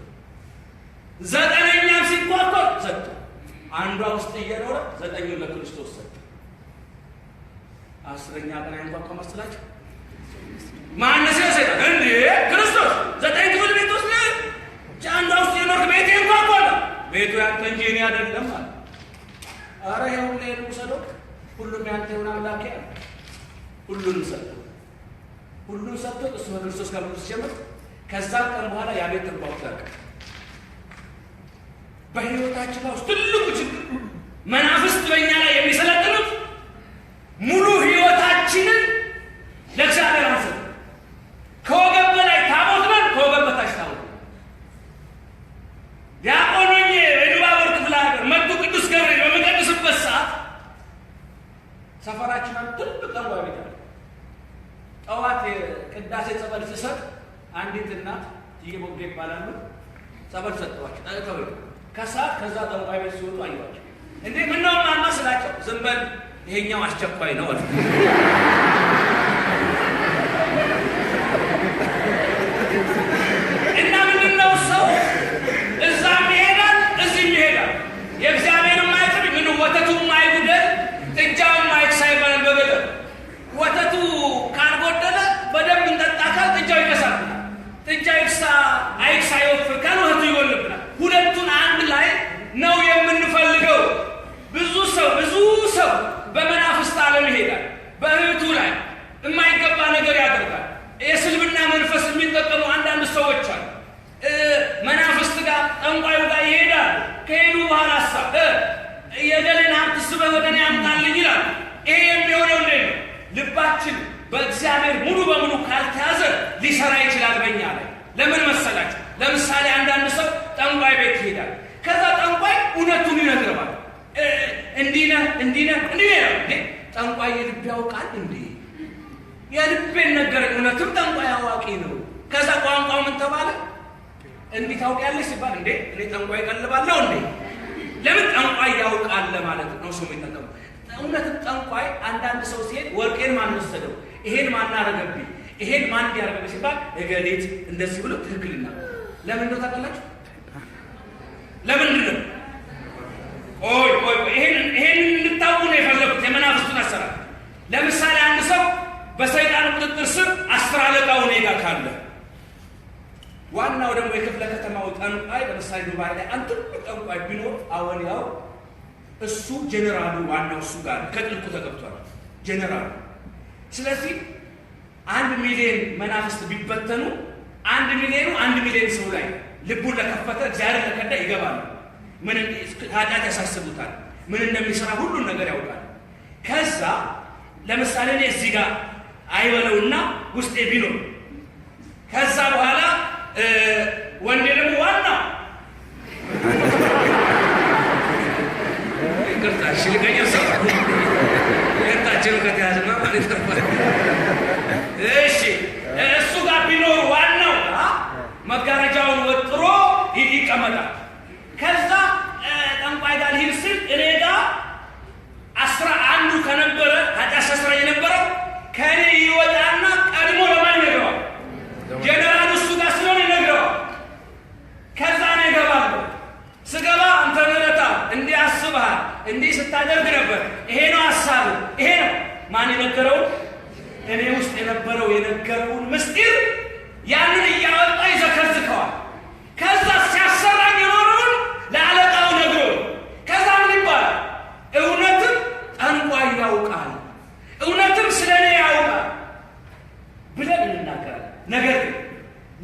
9ኛም ሲንኳኳ ሰጠው። አንዷ ውስጥ እየኖረ 9ኙን ለክርስቶስ ሰጠው። 10ኛ ቀን አይንኳኳ መስላችሁ? ማነው ሰይጣን? እንዴ ክርስቶስ 9 ክፍል ቤት ውስጥ አንዷ ውስጥ የኖርክ ቤቴ እንኳኳለ። ቤቱ ያንተ እንጂ እኔ አይደለም ማለት። አረ ያው ለሄዱ ሰደው ሁሉም ያንተ ይሁን አምላኬ አለ። ሁሉንም ሰጠው። ሁሉን ሰጥቶ እሱ በክርስቶስ ጋር ብሎ ሲጀምር ከዛ ቀን በኋላ ያ ቤት ተንኳኳ። በህይወታችን ውስጥ ትልቁ ችግር መናፍስት በእኛ ላይ የሚሰለጥኑት ሙሉ ህይወታችንን ለእግዚአብሔር አንሰጥ። ከወገብ በላይ ታቦት ነን፣ ከወገብ በታች ታቦት ነን። ዲያቆን ሆኜ በኢሉባቦር ክፍለ ሀገር መጡ ቅዱስ ገብርኤል በምቀድስበት ሰዓት ሰፈራችን አንድ ትልቅ ጠንቋይ ቤት አለ። ጠዋት የቅዳሴ ጸበል ስሰጥ አንዲት እናት እየቦጌ ይባላሉ ጸበል ሰጠዋቸው ጠጥተው ከሰዓት ከዛ ጠንቋይ ቤት ሲወጡ አየኋቸው። እንዴ ምነው ማማ ስላቸው ዝም በል ይሄኛው አስቸኳይ ነው አለ። እና ምንድነው ሰው እዛም ይሄዳል እዚህም ይሄዳል። የእግዚአብሔርን ማይፈር ምን ወተቱም ማይጉደል ጥጃውን ማይክሳ ይባላል በገጠር። ወተቱ ካልጎደለ በደንብ እንጠጣ ካል ጥጃው ይከሳል። ጥጃ ይክሳ አይክሳ ይወፍር ካል ወተቱ ይጎልብናል። ሁለቱን አንድ ላይ ነው የምንፈልገው። ብዙ ሰው በመናፍስት ዓለም ይሄዳል። በህይወቱ ላይ የማይገባ ነገር ያደርጋል። የስልብና መንፈስ የሚጠቀሙ አንዳንድ ሰዎች አሉ። መናፍስት ጋር ጠንቋዩ ጋር ይሄዳል። ከሄዱ በኋላ የገሌን ሀብት ስበህ ወደ እኔ አምጣልኝ ይላል። ይሄ የሚሆነው እንዴት ነው? ልባችን በእግዚአብሔር ሙሉ በሙሉ ካልተያዘ ሊሰራ ይችላል በእኛ ላይ። ለምን መሰላችሁ? ለምሳሌ አንዳንድ ሰው ጠንቋይ ቤት ይሄዳል። ከዛ ጠንቋይ እውነቱን ይነግረዋል። እንዲህ ነህ እንዲህ ነህ እንዲህ ነው። ጠንቋይ የልብ ያውቃል እንዴ? የልቤን ነገረኝ። እውነትም ጠንቋይ አዋቂ ነው። ከዛ ቋንቋው ምን ተባለ? እንዲህ ታውቂያለሽ ሲባል እንዴ እኔ ጠንቋይ ቀልባለሁ እንዴ? ለምን ጠንቋይ ያውቃል ለማለት ነው ሰው የሚጠቀሙ። እውነትም ጠንቋይ አንዳንድ ሰው ሲሄድ ወርቄን ማን ወሰደው፣ ይሄን ማን አረገብኝ፣ ይሄን ማን እንዲያረገብ ሲባል እገሌት እንደዚህ ብሎ ትክክል ይናገራል። ለምን ነው ታውቃላችሁ? ለምንድን ነው? ቆይ ይሄን እንድታውቁ ነው የፈለኩት የመናፍስቱን አሰራር። ለምሳሌ አንድ ሰው በሰይጣን ቁጥጥር ስር 10 አለቃው እኔ ጋር ካለ፣ ዋናው ደግሞ የክፍለ ከተማው ጠንቋይ ለምሳሌ ዱባይ ላይ አንድ ጠንቋይ ቢኖር አወሊያው እሱ ጀነራሉ ዋናው እሱ ጋር ከጥልቁ ተገብቷል ጀነራሉ። ስለዚህ 1 ሚሊዮን መናፍስት ቢበተኑ 1 ሚሊዮን ሰው ላይ ልቡን ለከፈተ እግዚአብሔር ለከዳ ይገባሉ። ምን ኃጢአት ያሳስቡታል፣ ምን እንደሚሰራ ሁሉን ነገር ያውቃል። ከዛ ለምሳሌ እኔ እዚህ ጋር አይበለውና ውስጤ ቢኖር ከዛ በኋላ ወንዴ ደግሞ ዋናው ይቅርታ ሽልቀኛ ሰው ይቅርታችን ከተያዝና ማለት ነው። እሺ እሱ ጋር ቢኖር ዋናው መጋረጃውን ወጥሮ ይቀመጣል። ከዛ ጠንቋይ ጋር ሊሄድ ስል እኔ ጋር 11 ከነበረ ኃጢአት ሰስራ የነበረው ከእኔ ይወጣና ቀድሞ ለማን ይነግረዋል? ጀነራሉ እሱ ጋር ስለሆነ ይነግረዋል። ከዛ እኔ እገባለሁ። ስገባ አንተ ምረታ እንዲህ አስበሃል፣ እንዲህ ስታደርግ ነበር፣ ይሄ ነው ሀሳብ፣ ይሄ ነው ማን የነገረው? እኔ ውስጥ የነበረው የነገረውን ምስጢር ያንን እያወጣ ይዘከዝከዋል። ከዛ ሲያሰራኝ የኖረውን ለአለቃው ነግሮ ከዛ ምን ይባላል? እውነትም ጠንቋይ ያውቃል፣ እውነትም ስለ እኔ ያውቃል ብለን እንናገራለን። ነገር ግን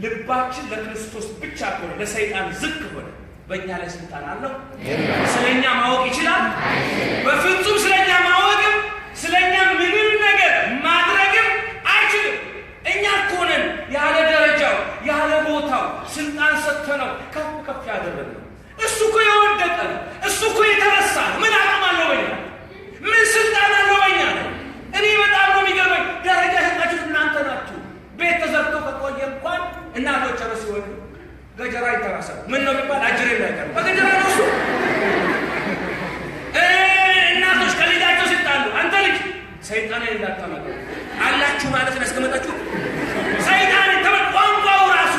ልባችን ለክርስቶስ ብቻ ከሆነ ለሰይጣን ዝቅ ሆነ በእኛ ላይ ስልጣን አለው? ስለኛ ማወቅ ይችላል? በፍጹም ስለኛ ማወቅም ስለኛ ምንም ነገር ማድረግም አይችልም። እኛ እኮ ነን ያለ ደረጃው ያለ ቦታው ስልጣን ሰጥተነው ከፍ ከፍ ያደረግነው። እሱ እኮ የወደቀ ነው። እሱ እኮ የተረሳ ነው። ምን አቅም አለው በኛ? ምን ስልጣን አለው በኛ? እኔ በጣም ነው የሚገርመኝ። ደረጃ የሰጣችሁት እናንተ ናችሁ። ቤት ተዘግቶ ከቆየ እንኳን እናቶች ጨረስ ሲወዱ ገጀራ ይተራሳል። ምን ነው የሚባል አጅሬ እንዳይቀር በገጀራ ነው እሱ። እናቶች ከልጃቸው ሲጣሉ አንተ ልጅ ሰይጣን እንዳታመጣ አላችሁ ማለት ነው ያስቀመጣችሁ ሰይጣን ቋንቋው ራሱ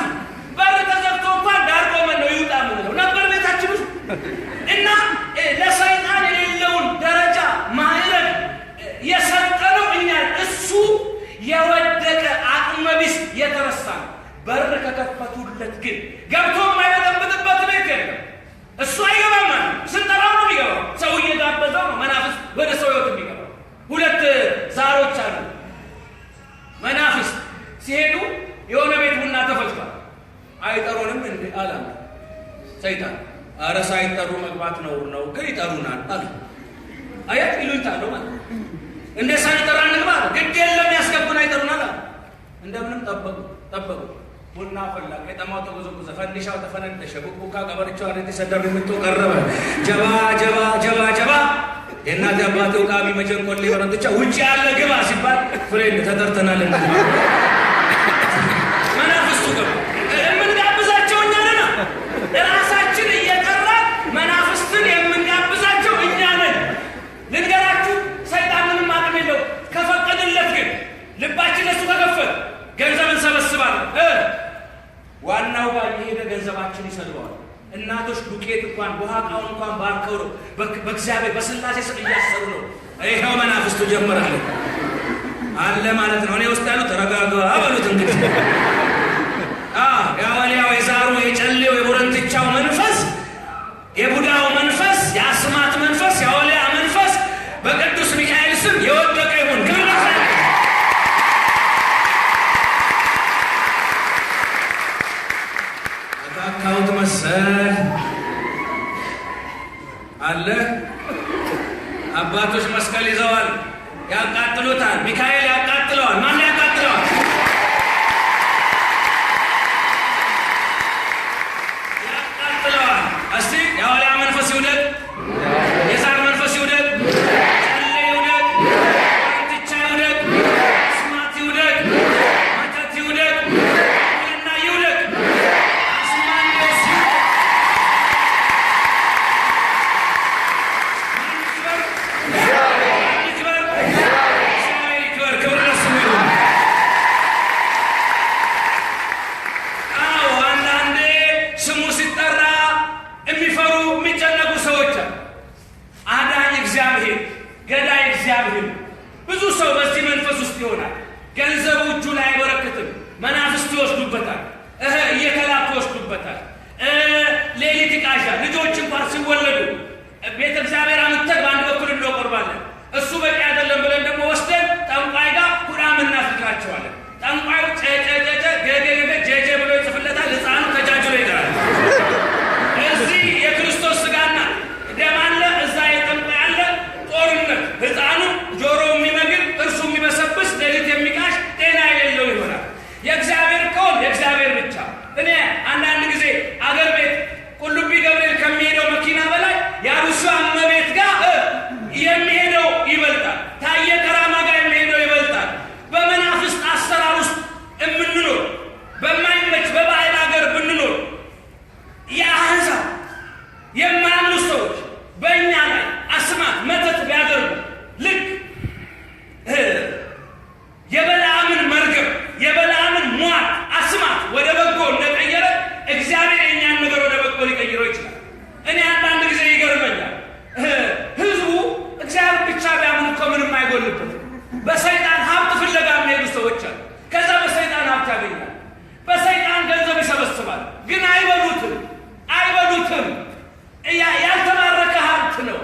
በር ተዘግቶ እንኳን ዳር ቆመን ነው ይውጣ ምንለው ነበር ቤታችን ውስጥ። እና ለሰይጣን የሌለውን ደረጃ ማዕረግ የሰጠነው እኛ እሱ የወደቀ አቅመ ቢስ የተረሳ ነው። በር ከከፈቱለት ግን ገብቶ የማይበጠብጥበት ቤት የለም። እሱ አይገባም ማለት ነው። ስንጠራው ነው የሚገባው። ሰው እየጋበዘው ነው መናፍስት ወደ ሰው ህይወት የሚገባው። 2 ዛሮች አሉ። መናፍስት ሲሄዱ የሆነ ቤት ቡና ተፈልቷል። አይጠሩንም እንዴ አላለ ሰይጣን። ኧረ ሳይጠሩ መግባት ነውር ነው፣ ግን ይጠሩናል አለ። አያት ይሉኝታል ማለት እንደ ሳይጠራ እንግባ ግድ የለም ያስገቡን አይጠሩናል አለ። እንደምንም ጠበቁ። ቡና ፈላ፣ የጠማው ተጎዘጎዘ፣ ፈንዲሻው ተፈነደሸ፣ ቡቁካ ቀበርቻው አረቲ ሰደር ምቶ ቀረበ። ጀባ የእናት አባቴ ቃሚ መጀንቆሌ በረንትቻ ውጭ ያለ ግባ ሲባል ፍሬንድ ተጠርተናል። መናፍስቱ ገባ። የምንጋብዛቸው እኛ ነን። ራሳችን እየጠራ መናፍስትን የምንጋብዛቸው እኛ ነን። ልንገራችሁ፣ ሰይጣን ምንም አቅም የለው። ከፈቀድለት ግን ልባችን ለሱ ከከፈት ገንዘብ እንሰበስባለን። ዋናው ጋር የሄደ ገንዘባችን ይሰልበዋል። እናቶች ዱቄት እንኳን በኋቃው እንኳን ባርከው ነው በእግዚአብሔር በስላሴ ስም እያሰሩ ነው። ይኸው መናፍስቱ ጀምራለ አለ ማለት ነው። እኔ ውስጥ ያሉ ተረጋጋ በሉት እንግዲህ የአወሊያው የዛሩ የጨሌው የቦረንትቻው መንፈስ የቡዳው መንፈስ የአስማት መንፈስ የአወሊያ መንፈስ በቅዱስ ሚካኤል ስም የወደቀ ይሁን። አካውንት መሰል አለ። አባቶች መስቀል ይዘዋል፣ ያቃጥሉታል። ሚካኤል ያቃጥሉታል። ያቃጥለዋል? ማን ያቃጥለዋል? ያቃጥለዋል። እስቲ የሐዋርያ መንፈስ ይውደድ፣ የዛር መንፈስ ይውደድ፣ ጨሌ ይውደድ፣ ወንትቻ ይውደድ፣ ስማት ይውደድ፣ መተት ይውደድ፣ እና ይውደድ፣ አስማንዶስ ይውደድ። ገዳይ እግዚአብሔር ብዙ ሰው በዚህ መንፈስ ውስጥ ይሆናል። ገንዘቡ እጁ ላይ አይበረክትም። መናፍስት ይወስዱበታል። እየተላኩ ይወስዱበታል። ሌሊት ይቃዣል። ልጆች እንኳን ሲወለዱ ቤተ እግዚአብሔር አምጥተን በአንድ በኩል እንቆርባለን። እሱ በቂ አይደለም ብለን ደግሞ ወስደን ጠንቋይ ጋር ኩራም እናስልካቸዋለን። ጠንቋዩ ጨጨጨጨ ገገገ ጀጀ ብሎ ይጽፍለታል። ሕፃኑ ተጃጅሎ ይገራል። እዚህ የክርስቶስ ስጋና ደም አለ፣ እዛ የጠንቋይ አለ። ጦርነት ሕፃኑ ጆሮ የሚመግል እርሱ የሚበሰብስ ሌሊት የሚቃሽ ጤና የሌለው ይሆናል። የእግዚአብሔር ከሆን የእግዚአብሔር ብቻ። እኔ አንዳንድ ጊዜ አገር ቤት ቁልቢ ገብርኤል ከሚሄደው መኪና በላይ የአሩሷ እመቤት ጋር የሚሄደው ይበልጣል። ታየ ከራማ ጋር የሚሄደው ይበልጣል። በመናፍስት አሰራር ውስጥ የምንኖር በማይመች በባዕድ ሀገር ብንኖር የአሕዛብ የማያምኑ ሰዎች በእኛ ላይ አስማት መተት ቢያደርጉ ልክ የበለዓምን መርገም የበለዓምን ሟት አስማት ወደ በጎ እንደቀየረ እግዚአብሔር የእኛን ነገር ወደ በጎ ሊቀይረው ይችላል። እኔ አንዳንድ ጊዜ ይገርመኛል። ህዝቡ እግዚአብሔር ብቻ ቢያምኑ እኮ ምንም አይጎልበትም። በሰይጣን ሀብት ፍለጋ የሚሄዱ ሰዎች አሉ። ከዛ በሰይጣን ሀብት ያገኛል። በሰይጣን ገንዘብ ይሰበስባል። ግን አይበሉትም። ያልተባረከ ሀብት ነው።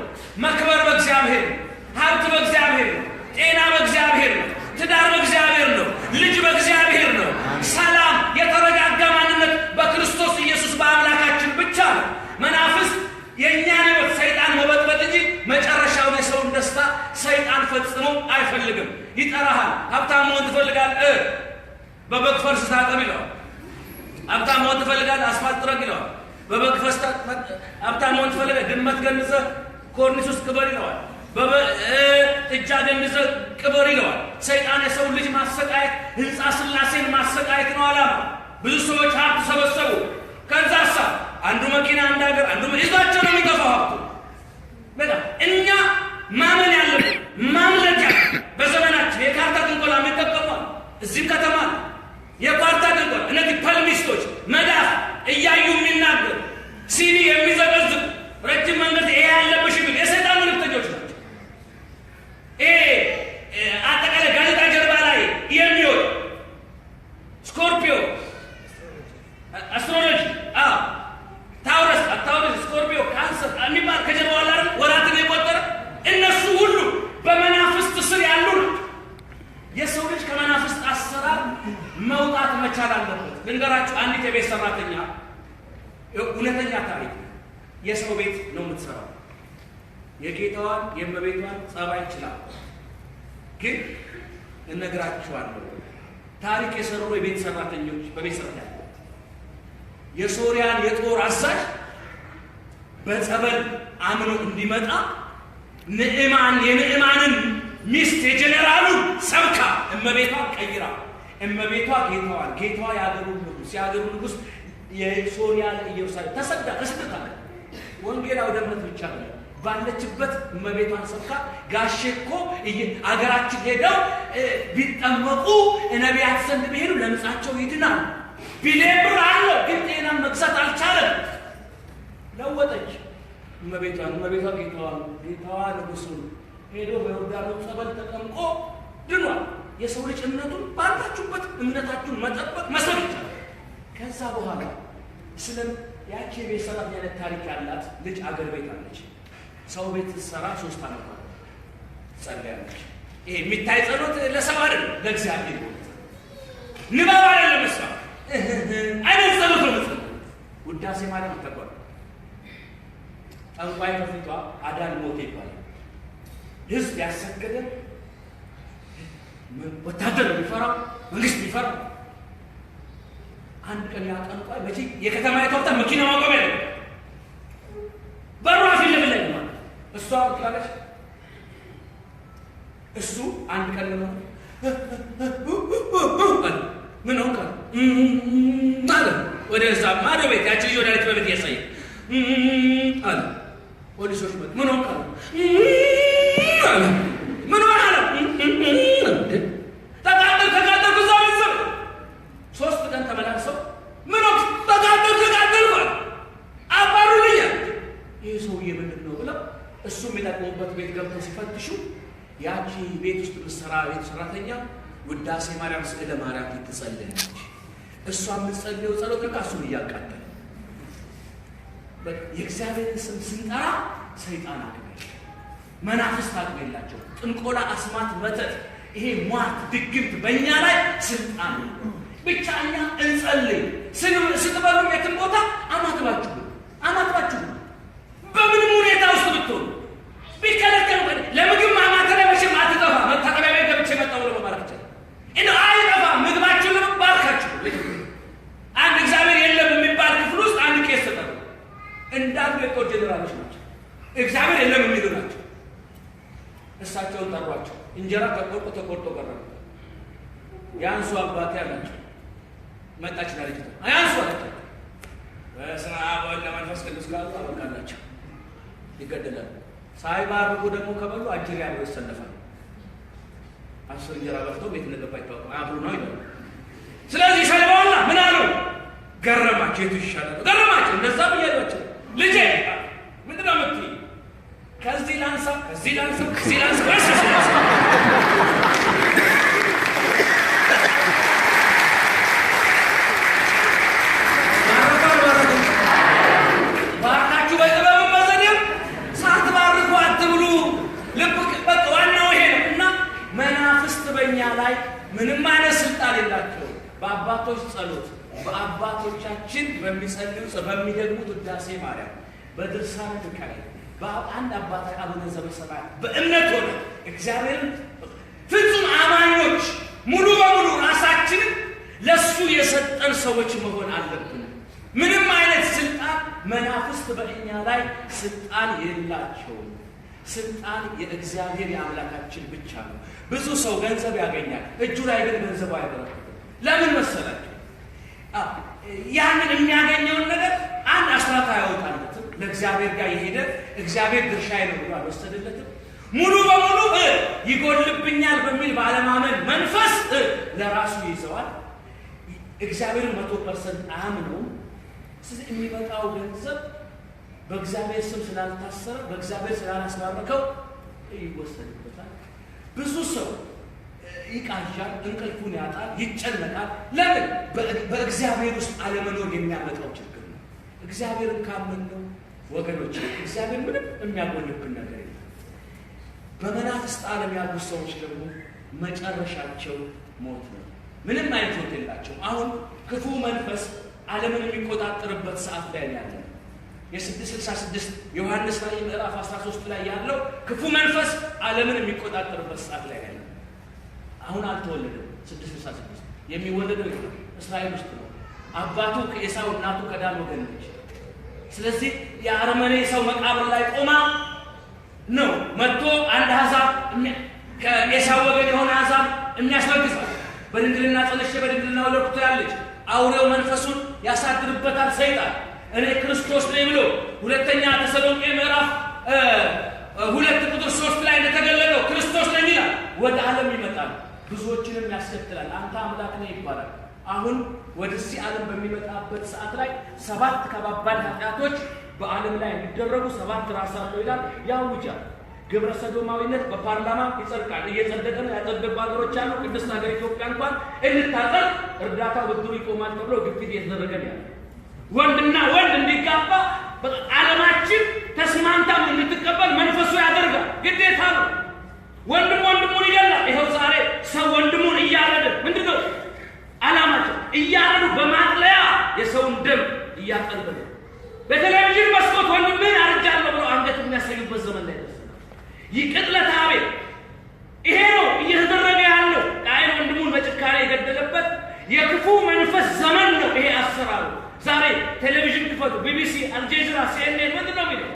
መክበር በእግዚአብሔር ነው። ሀብት በእግዚአብሔር ነው። ጤና በእግዚአብሔር ነው። ትዳር በእግዚአብሔር ነው። ልጅ በእግዚአብሔር ነው። ሰላም፣ የተረጋጋ ማንነት በክርስቶስ ኢየሱስ በአምላካችን ብቻ ነው። መናፍስት የእኛን ሕይወት ሰይጣን መበጥበጥ እንጂ መጨረሻውን የሰውን ደስታ ሰይጣን ፈጽሞ አይፈልግም። ይጠራሃል። ሀብታም መሆን ትፈልጋለህ? በበግ ፈርስ ታጠብ ይለዋል። ሀብታም መሆን ትፈልጋለህ? አስፋልት ጥረግ ይለዋል። በበግ ፈርስ ሀብታም መሆን ትፈልጋለህ? ድመት ገንዘህ ኮርኒስ ውስጥ ቅበር ይለዋል። ጥጃ ገንዘህ ቅበር ይለዋል። ሰይጣን የሰውን ልጅ ማሰቃየት፣ ህንፃ ስላሴን ማሰቃየት ነው ዓላማ። ብዙ ሰዎች ሀብት ሰበሰቡ። ከዛሳ አንዱ መኪና፣ አንድ ሀገር፣ አንዱ ይዟቸው ነው የሚጠፋው ሀብቱ። በጣም እኛ ማመን ያለብን ማምለክ ያለ በዘመናችን የካርታ ጥንቆላ የሚጠቀሟል። እዚህም ከተማ የካርታ ጥንቆላ እነዚህ ፐልሚስቶች መዳፍ እያዩ የሚናገሩ ሲኒ የሚዘቀዝቁ ረጅም መንገድ ይሄ ያለብሽ የሚል የሰይጣን መልእክተኞች ናቸው። አጠቃላይ ጋዜጣ ጀርባ ላይ የሚወጡ ስኮርፒዮ አስትሮሎጂ ታውረስ አታውረስ ስኮርፒዮ ካንሰር የሚባል ከጀርባው ላይ ወራትን የቆጠረ እነሱ ሁሉ በመናፍስት ስር ያሉ ናቸው። የሰው ልጅ ከመናፍስት አሰራር መውጣት መቻል አለበት። ልንገራችሁ አንዲት የቤት ሰራተኛ እውነተኛ ታሪክ የሰው ቤት ነው የምትሰራው። የጌታዋን የእመቤቷን ጸባይ ይችላል። ግን እነግራችኋለሁ ታሪክ የሰሩ የቤት ሰራተኞች በቤት ሰራተኛ የሶሪያን የጦር አዛዥ በጸበል አምኖ እንዲመጣ የንዕማንን ሚስት የጀነራሉን ሰብካ እመቤቷን ቀይራ እመቤቷ ጌታዋ የአገሩ ንጉሥ የሶሪያ ኢየሩሳሌም ተሰዳ ተስደታለ። ወንጌል አውደ ምሕረት ብቻ ነው ባለችበት እመቤቷን ሰብካ ጋሼ እኮ አገራችን ሄደው ቢጠመቁ ነቢያት ዘንድ ቢሄዱ ለምጻቸው ይድናል ቢሊየን ብር አለው፣ ግን ጤናን መግዛት አልቻለም። ለወጠች እመቤቷ ጌታዋ ንጉሡን ሄዶ በዮርዳኖስ ጸበል ተጠምቆ ድኗል። የሰው ልጅ እምነቱን ባላችሁበት እምነታችሁን መጠበቅ መስበክ ይቻላል። ከዛ በኋላ ስለ ያቺ የቤት ሰራተኛ አይነት ታሪክ ያላት ልጅ አገር ቤት አለች። ሰው ቤት ስትሰራ 3 ዓመት ጸልያለች። ይሄ የሚታይ ጸሎት ለሰው አይደለም፣ ለእግዚአብሔር ንባብ አይደለም። እሷ አይነት ጸሎት ነው የምትጸልየው። ውዳሴ ማለት ተቆጣ ጠንቋይ ከፊቷ አዳን ሞት ይባላል። ህዝብ ያሰገደ ወታደር ቢፈራው መንግስት ቢፈራው አንድ ቀን ያጠንቋይ በጂ የከተማ የተወጣ መኪና ማቆሚያ ነው በሯ ፊት ለፊት ላይ ነው እሷ ወጣለች እሱ አንድ ቀን ነው ምን ሆንካ ማለት ወደዛ ማዶ ቤት ያቺ ልጅ ወዳለች በቤት ያሳየ አለ ፖሊሶች ምን ሆንካ አለ ምን ሆናለ ተቃጠል ጉዛው ይዘው 3 ቀን ተመላልሰው ምን ሆንክ ተቃጠል አባሩልኛ ይሄ ሰውዬ ምንድን ነው ብለው እሱ የሚጠቅሙበት ቤት ገብተው ሲፈትሹ ያቺ ቤት ውስጥ ምሰራ ቤት ሰራተኛ ውዳሴ ማርያም ስዕለ ማርያም ትጸልያለች እሷ የምትጸልየው ጸሎት ከካሱን እያቃጠለ የእግዚአብሔርን ስም ስንጠራ ሰይጣን አቅበል መናፍስት አቅበላቸው ጥንቆላ አስማት መተት ይሄ ሟርት ድግምት በእኛ ላይ ስልጣን ብቻ እኛ እንጸልይ ስትበሉ የትም ቦታ አማትባችሁ በምንም ሁኔታ ውስጥ ብትሆኑ ቢከለከሉ ለምግብ ማማተሪያ መቼም አትጠፋ መታጠቢያ ቤት ገብቼ መጣሁ ብሎ ማለት ይችላል እና አይጠፋ ምግባችሁን ባርካችሁ አንድ እግዚአብሔር የለም የሚባል ክፍል ውስጥ አንድ ቄስ ተጠሩ እንዳሉ የጦር ጀነራሎች ናቸው እግዚአብሔር የለም የሚሉ ናቸው እሳቸውን ጠሯቸው እንጀራ ተቆርጦ ቀረበ ያንሱ አባቴ አላቸው መጣች ላለች ያንሱ አላቸው በስመ አብ ወወልድ ወመንፈስ ቅዱስ ካሉ አበቃላቸው ይገደላሉ ሳይባርኩ ደግሞ ከበሉ አጅር ያለው ይሰለፋል 10 እንጀራ በልተው ቤት እንደገባ ይታወቃል አብሩ ነው ይላል ስለዚህ ሰለባውና ምን አለው ገረማቸው የቱ ይሻላል ገረማቸው እንደዛ ብያለቸው ልጄ ምንድን ነው የምትይ ከዚህ ላንሳ ባርካችሁ በጥበብም በዘዴም ሳትባርኩ አትብሉ ልብ በቃ ዋናው ይሄ ነው እና መናፍስት በእኛ ላይ ምንም አይነት ስልጣን የላቸው በአባቶች ጸሎት በአባቶቻችን በሚጸልዩ በሚደግሙት ውዳሴ ማርያም በድርሳነ ሚካኤል በአንድ አባት አቡነ ዘበሰማያት በእምነት ሆነ እግዚአብሔርን ፍጹም አማኞች ሙሉ በሙሉ ራሳችንን ለሱ የሰጠን ሰዎች መሆን አለብን ምንም አይነት ስልጣን መናፍስት በእኛ ላይ ስልጣን የላቸውም ስልጣን የእግዚአብሔር የአምላካችን ብቻ ነው ብዙ ሰው ገንዘብ ያገኛል እጁ ላይ ግን ገንዘብ አይበረክትም ለምን መሰላችሁ ያንን የሚያገኘውን ነገር አንድ አስራት አያወጣለትም ለእግዚአብሔር ጋር የሄደ እግዚአብሔር ድርሻዬ ነው ብሎ አልወሰደለትም ሙሉ በሙሉ ይጎልብኛል በሚል ባለማመን መንፈስ ለራሱ ይዘዋል እግዚአብሔርን 100% አያምነውም ስለዚህ የሚመጣው ገንዘብ በእግዚአብሔር ስም ስላልታሰረ በእግዚአብሔር ስላላስባረከው ይወሰድበታል ብዙ ሰው ይቃዣል እንቅልፉን ያጣል ይጨነቃል ለምን በእግዚአብሔር ውስጥ አለመኖር የሚያመጣው ችግር ነው እግዚአብሔርን ካመንነው ወገኖች እግዚአብሔር ምንም የሚያጎልብን ነገር የለም በመናፍስት ዓለም ያሉ ሰዎች ደግሞ መጨረሻቸው ሞት ነው ምንም አይነት ሞት የላቸው አሁን ክፉ መንፈስ ዓለምን የሚቆጣጠርበት ሰዓት ላይ ያለ የ666 ዮሐንስ ራዕይ ምዕራፍ 13 ላይ ያለው ክፉ መንፈስ ዓለምን የሚቆጣጠርበት ሰዓት ላይ ያለ አሁን አልተወለደም 666 የሚወለደው እስራኤል ውስጥ ነው አባቱ ከኤሳው እናቱ ከዳን ወገን ነች ስለዚህ የአርመኔ ሰው መቃብር ላይ ቆማ ነው መጥቶ አንድ አሕዛብ ከኤሳው ወገን የሆነ አሕዛብ የሚያስረግዛል በድንግልና ጸንሼ በድንግልና ወለድኩ ያለች አውሬው መንፈሱን ያሳድርበታል ሰይጣን እኔ ክርስቶስ ነኝ ብሎ ሁለተኛ ተሰሎንቄ ምዕራፍ 2:3 ላይ እንደተገለጠው ክርስቶስ ነኝ ይላል ወደ ዓለም ይመጣል ብዙዎችንም ያስከትላል አንተ አምላክ ነህ ይባላል አሁን ወደዚህ ዓለም በሚመጣበት ሰዓት ላይ 7 ከባባድ ኃጢአቶች በዓለም ላይ የሚደረጉ 7 ራስ አለው ይላል ያውጃል ግብረ ሰዶማዊነት በፓርላማ ይጸድቃል እየጸደቀ ነው ያጸደቁ ሀገሮች አሉ ቅድስት ሀገር ኢትዮጵያ እንኳን እንታጠቅ እርዳታ ብድሩ ይቆማል ተብሎ ግፊት እየተደረገ ነው ወንድና ወንድ እንዲጋባ ዓለማችን ተስማምታ እንድትቀበል መንፈሱ ያደርጋል ግዴታ ነው ወንድም ወንድሙን ይገላል ይኸው ዛሬ ሰው ወንድሙን እያረደ ምንድነው ዓላማቸው እያረዱ በማጥለያ የሰውን ደም እያጠለሉ በቴሌቪዥን መስኮት ወንድምን አርጃለሁ ብለው አንገት የሚያሳዩበት ዘመን ላይ ደርሰናል ይቅጥለት አቤት ይሄ ነው እየተደረገ ያለው የክፉ መንፈስ ዘመን ነው ይሄ አሰራሩ። ዛሬ ቴሌቪዥን ክፈቱ፣ ቢቢሲ፣ አልጀዚራ፣ ሲኤንኤን ምንድን ነው የሚለው?